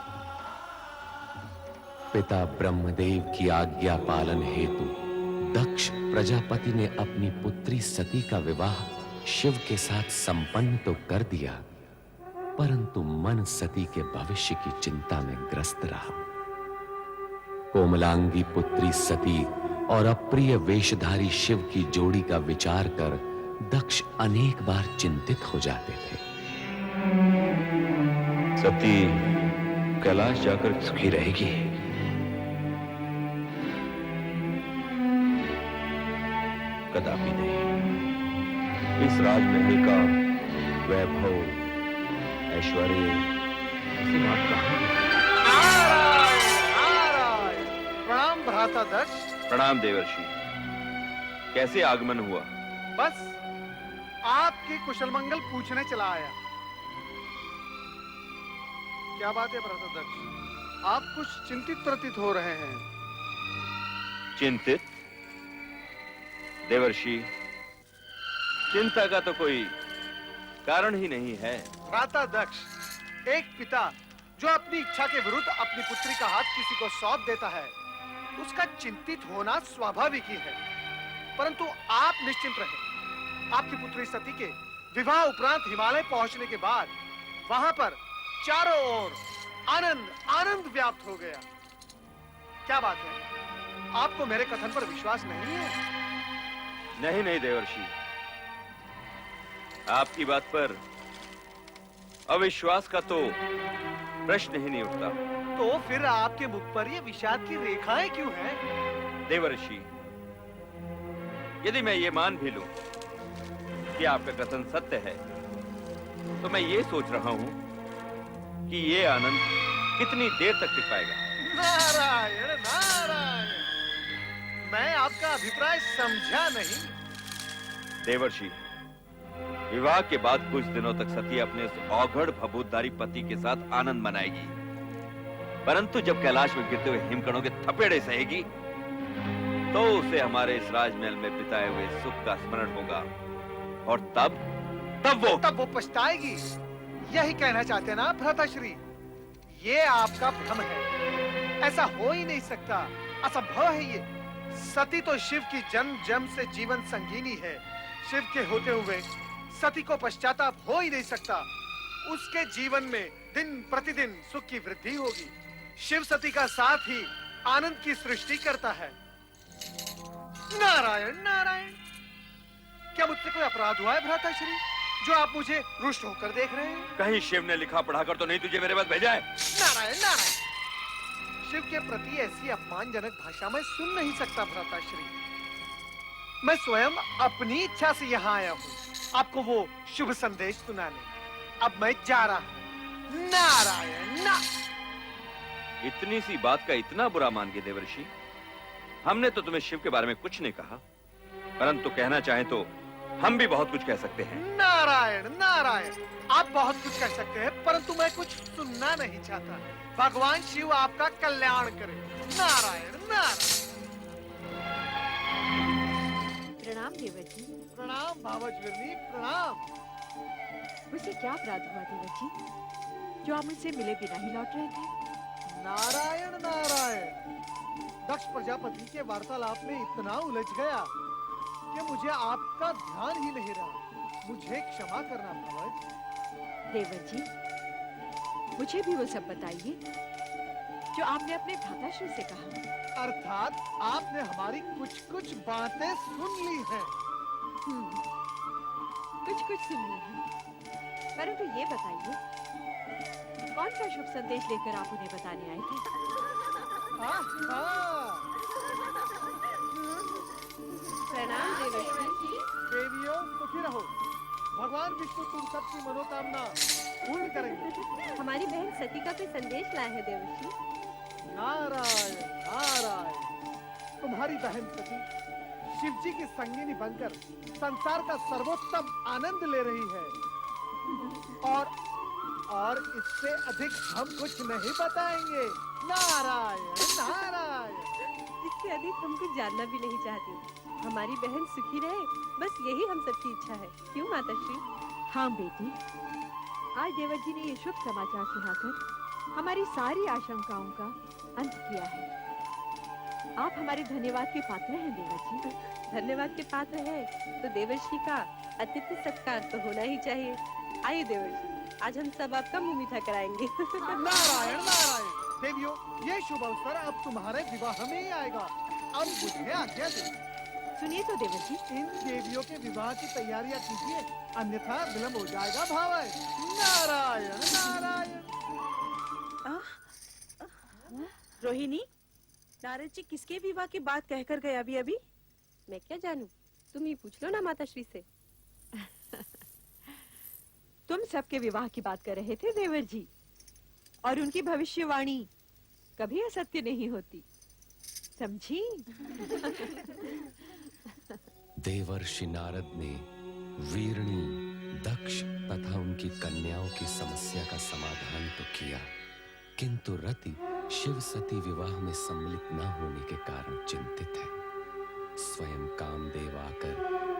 पिता ब्रह्मदेव की आज्ञा पालन हेतु दक्ष प्रजापति ने अपनी पुत्री सती का विवाह शिव के साथ संपन्न तो कर दिया, परंतु मन सती के भविष्य की चिंता में ग्रस्त रहा। कोमलांगी पुत्री सती और अप्रिय वेशधारी शिव की जोड़ी का विचार कर दक्ष अनेक बार चिंतित हो जाते थे। सती कैलाश जाकर सुखी रहेगी। कदापि नहीं। इस राजमहल का वैभव, ऐश्वर्य प्रणाम भ्राता दक्ष। प्रणाम देवर्षि। कैसे आगमन हुआ? बस आपकी कुशल मंगल पूछने चला आया। क्या बात है भ्राता दक्ष, आप कुछ चिंतित प्रतीत हो रहे हैं। चिंतित? देवर्षि, चिंता का तो कोई कारण ही नहीं है। भ्राता दक्ष, एक पिता जो अपनी इच्छा के विरुद्ध अपनी पुत्री का हाथ किसी को सौंप देता है, उसका चिंतित होना स्वाभाविक ही है। परंतु आप निश्चिंत रहें। आपकी पुत्री सती के विवाह उपरांत हिमालय पहुंचने के बाद वहां पर चारों ओर आनंद आनंद व्याप्त हो गया। क्या बात है, आपको मेरे कथन पर विश्वास नहीं है? नहीं नहीं देवर्षि, आपकी बात पर अविश्वास का तो प्रश्न ही नहीं उठता। तो फिर आपके मुख पर ये विषाद की रेखाएं क्यों हैं? देवर्षि, यदि मैं ये मान भी लूं कि आपका कथन सत्य है, तो मैं ये सोच रहा हूं कि ये आनंद कितनी देर तक टिक पाएगा। नारायण नारायण, मैं आपका अभिप्राय समझा नहीं। देवर्षि, विवाह के बाद कुछ दिनों तक सती अपने उस औघड़ भभूतधारी पति के साथ आनंद मनाएगी, परंतु जब कैलाश में गिरते हुए हिमकणों के थपेड़े सहेगी, तो उसे हमारे इस राजमहल में बिताए हुए सुख का स्मरण होगा, और तब वो पछताएगी। यही कहना चाहते ना भ्राताश्री? ये आपका भ्रम है, ऐसा हो ही नहीं सकता, असंभव है ये। सती तो शिव की जन्म जन्म से जीवन संगीनी है। शिव के होते हुए सती को पश्चाताप हो ही नहीं सकता। उसके जीवन में दिन प्रतिदिन सुख की वृद्धि होगी। शिव सती का साथ ही आनंद की सृष्टि करता है। नारायण नारायण, क्या मुझसे कोई अपराध हुआ है भ्राताश्री, जो आप मुझे रुष्ट होकर देख रहे हैं? कहीं शिव ने लिखा पढ़ाकर तो नहीं तुझे मेरे पास भेजा है? नारायण नारायण, शिव के प्रति ऐसी अपमानजनक भाषा में सुन नहीं सकता भ्राताश्री। मैं स्वयं अपनी इच्छा से यहाँ आया हूँ आपको वो शुभ संदेश सुनाने। अब मैं जा रहा हूँ। नारायण ना। इतनी सी बात का इतना बुरा मान के देवर्षि, हमने तो तुम्हें शिव के बारे में कुछ नहीं कहा, परंतु कहना चाहें तो हम भी बहुत कुछ कह सकते हैं। नारायण नारायण, आप बहुत कुछ कह सकते हैं, परंतु मैं कुछ सुनना नहीं चाहता। भगवान शिव आपका कल्याण करे। नारायण नारायण। प्रणाम देवर जी। प्रणाम भावजविरनी, प्रणाम। मुझसे क्या अपराध हुआ देवर जी, जो आप मुझसे मिले बिना ही लौट रहे थे? नारायण नारायण, दक्ष प्रजापति के वार्तालाप में इतना उलझ गया कि मुझे आपका ध्यान ही नहीं रहा। मुझे क्षमा करना भावज। देवर जी, मुझे भी वो सब बताइए जो आपने अपने भ्राताश्री से कहा। अर्थात आपने हमारी कुछ कुछ बातें सुन ली हैं। कुछ कुछ सुन ली है, परंतु ये बताइए कौन सा शुभ संदेश लेकर आप उन्हें बताने आए थे? प्रणाम देवर्षि। देवियों सुखी रहो। भगवान विष्णु तुम सबकी मनोकामना पूर्ण करेंगे। हमारी बहन सतिका पे संदेश लाए हैं देवर्षि। नारायण नारायण। तुम्हारी बहन सती शिव जी की संगिनी बनकर संसार का सर्वोत्तम आनंद ले रही है और इससे अधिक हम कुछ नहीं बताएंगे। नारायण नारायण। इससे अधिक हम कुछ जानना भी नहीं चाहते। हमारी बहन सुखी रहे, बस यही हम सबकी इच्छा है। क्यों माताश्री? हाँ बेटी, आज देवर जी ने ये शुभ समाचार सुनाकर हमारी सारी आशंकाओं का अंत किया है। आप हमारे धन्यवाद के पात्र हैं देवर जी। धन्यवाद के पात्र है तो देवर्षि का अतिथि सत्कार तो होना ही चाहिए। आइए देवर्षि, आज हम सब आपका मुंह मीठा कराएंगे। नारायण नारायण। देवियों, ये शुभ अवसर अब तुम्हारे विवाह में ही आएगा। अब मुझे आज्ञा दो। सुनिए तो देवर जी, इन देवियों के विवाह की तैयारियां कीजिए, अन्यथा विलंब हो जाएगा। भावै नारायण नारायण। रोहिणी, नारद जी किसके विवाह की बात कहकर गए अभी अभी? मैं क्या जानूं, तुम ही पूछ लो ना माताश्री से। तुम सबके विवाह की बात कर रहे थे देवर जी, और उनकी भविष्यवाणी कभी असत्य नहीं होती, समझी? देवर्षि नारद ने वीरणी, दक्ष तथा उनकी कन्याओं की समस्या का समाधान तो किया, किंतु रति शिव सती विवाह में सम्मिलित न होने के कारण चिंतित है। स्वयं कामदेव आकर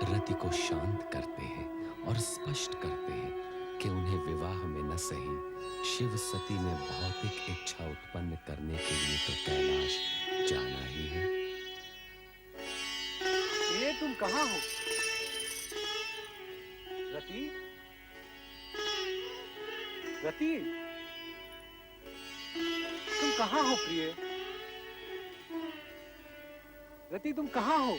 रति को शांत करते हैं और स्पष्ट करते हैं कि उन्हें विवाह में न सही शिव सती में भौतिक इच्छा उत्पन्न करने के लिए तो कैलाश जाना ही है। ये तुम कहाँ हो? रति, रति, तुम कहाँ हो प्रिय? रति, तुम कहाँ हो?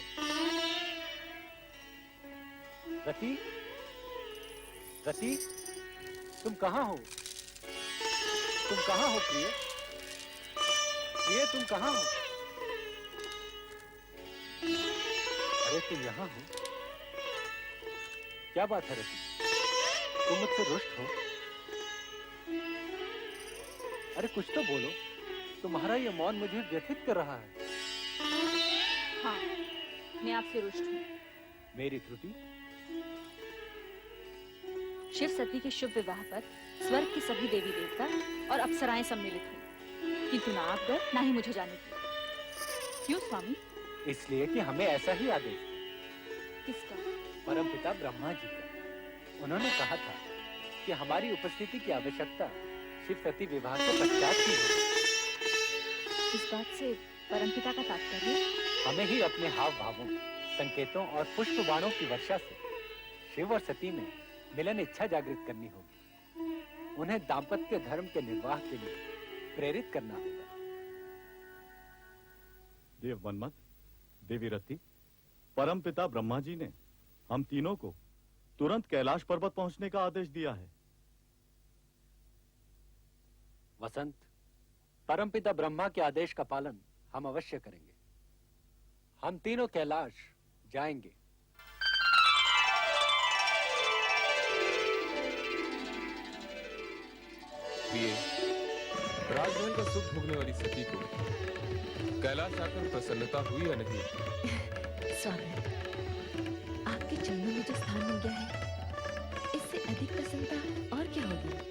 रति, रति, तुम कहाँ हो? तुम कहाँ हो प्रिय? प्रिय, तुम कहाँ हो? अरे तुम यहाँ हो? क्या बात है रति? तुम मुझसे रुष्ट हो? अरे कुछ तो बोलो, तुम्हारा ये मौन मुझे व्यथित कर रहा है। हाँ, मैं आपसे रुष्ट हूँ। मेरी त्रुटि? शिव सती के शुभ विवाह पर स्वर्ग की सभी देवी देवता और अप्सराएं सम्मिलित हुई, किंतु ना आप गए ना ही मुझे जाने दिया। क्यों स्वामी? इसलिए कि हमें ऐसा ही आदेश किसका? परमपिता ब्रह्मा जी का। उन्होंने कहा था कि हमारी उपस्थिति की आवश्यकता शिव सती विवाह के पश्चात ही होगी। इस बात से परमपिता का तात्पर्य? हमें ही अपने हाव भावों, संकेतों और पुष्प बाणों की वर्षा से शिव और सती में मिलन इच्छा जागृत करनी होगी। उन्हें दाम्पत्य धर्म के निर्वाह के लिए प्रेरित करना होगा। देव मन्मथ, देवी रति, परमपिता ब्रह्मा जी ने हम तीनों को तुरंत कैलाश पर्वत पहुंचने का आदेश दिया है। वसंत, परमपिता ब्रह्मा के आदेश का पालन हम अवश्य करेंगे। हम तीनों कैलाश जाएंगे। प्रिय, राजमहल का सुख भोगने वाली सती को कैलाश आकर प्रसन्नता हुई या नहीं? स्वामी, आपके चरणों में जो स्थान मिल गया है, इससे अधिक प्रसन्नता और क्या होगी?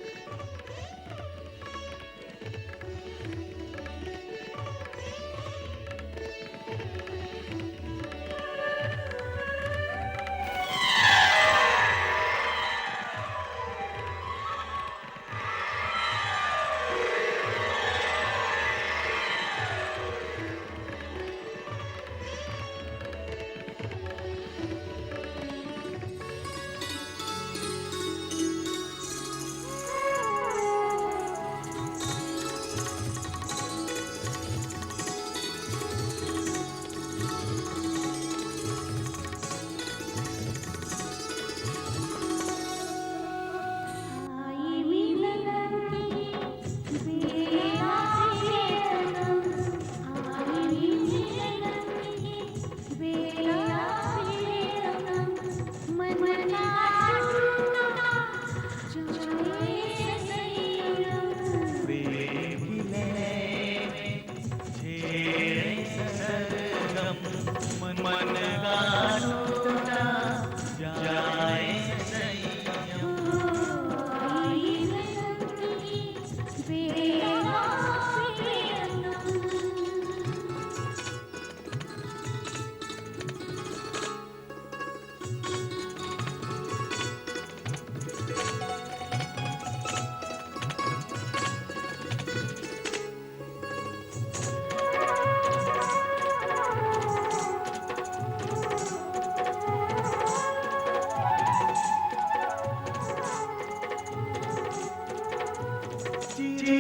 जी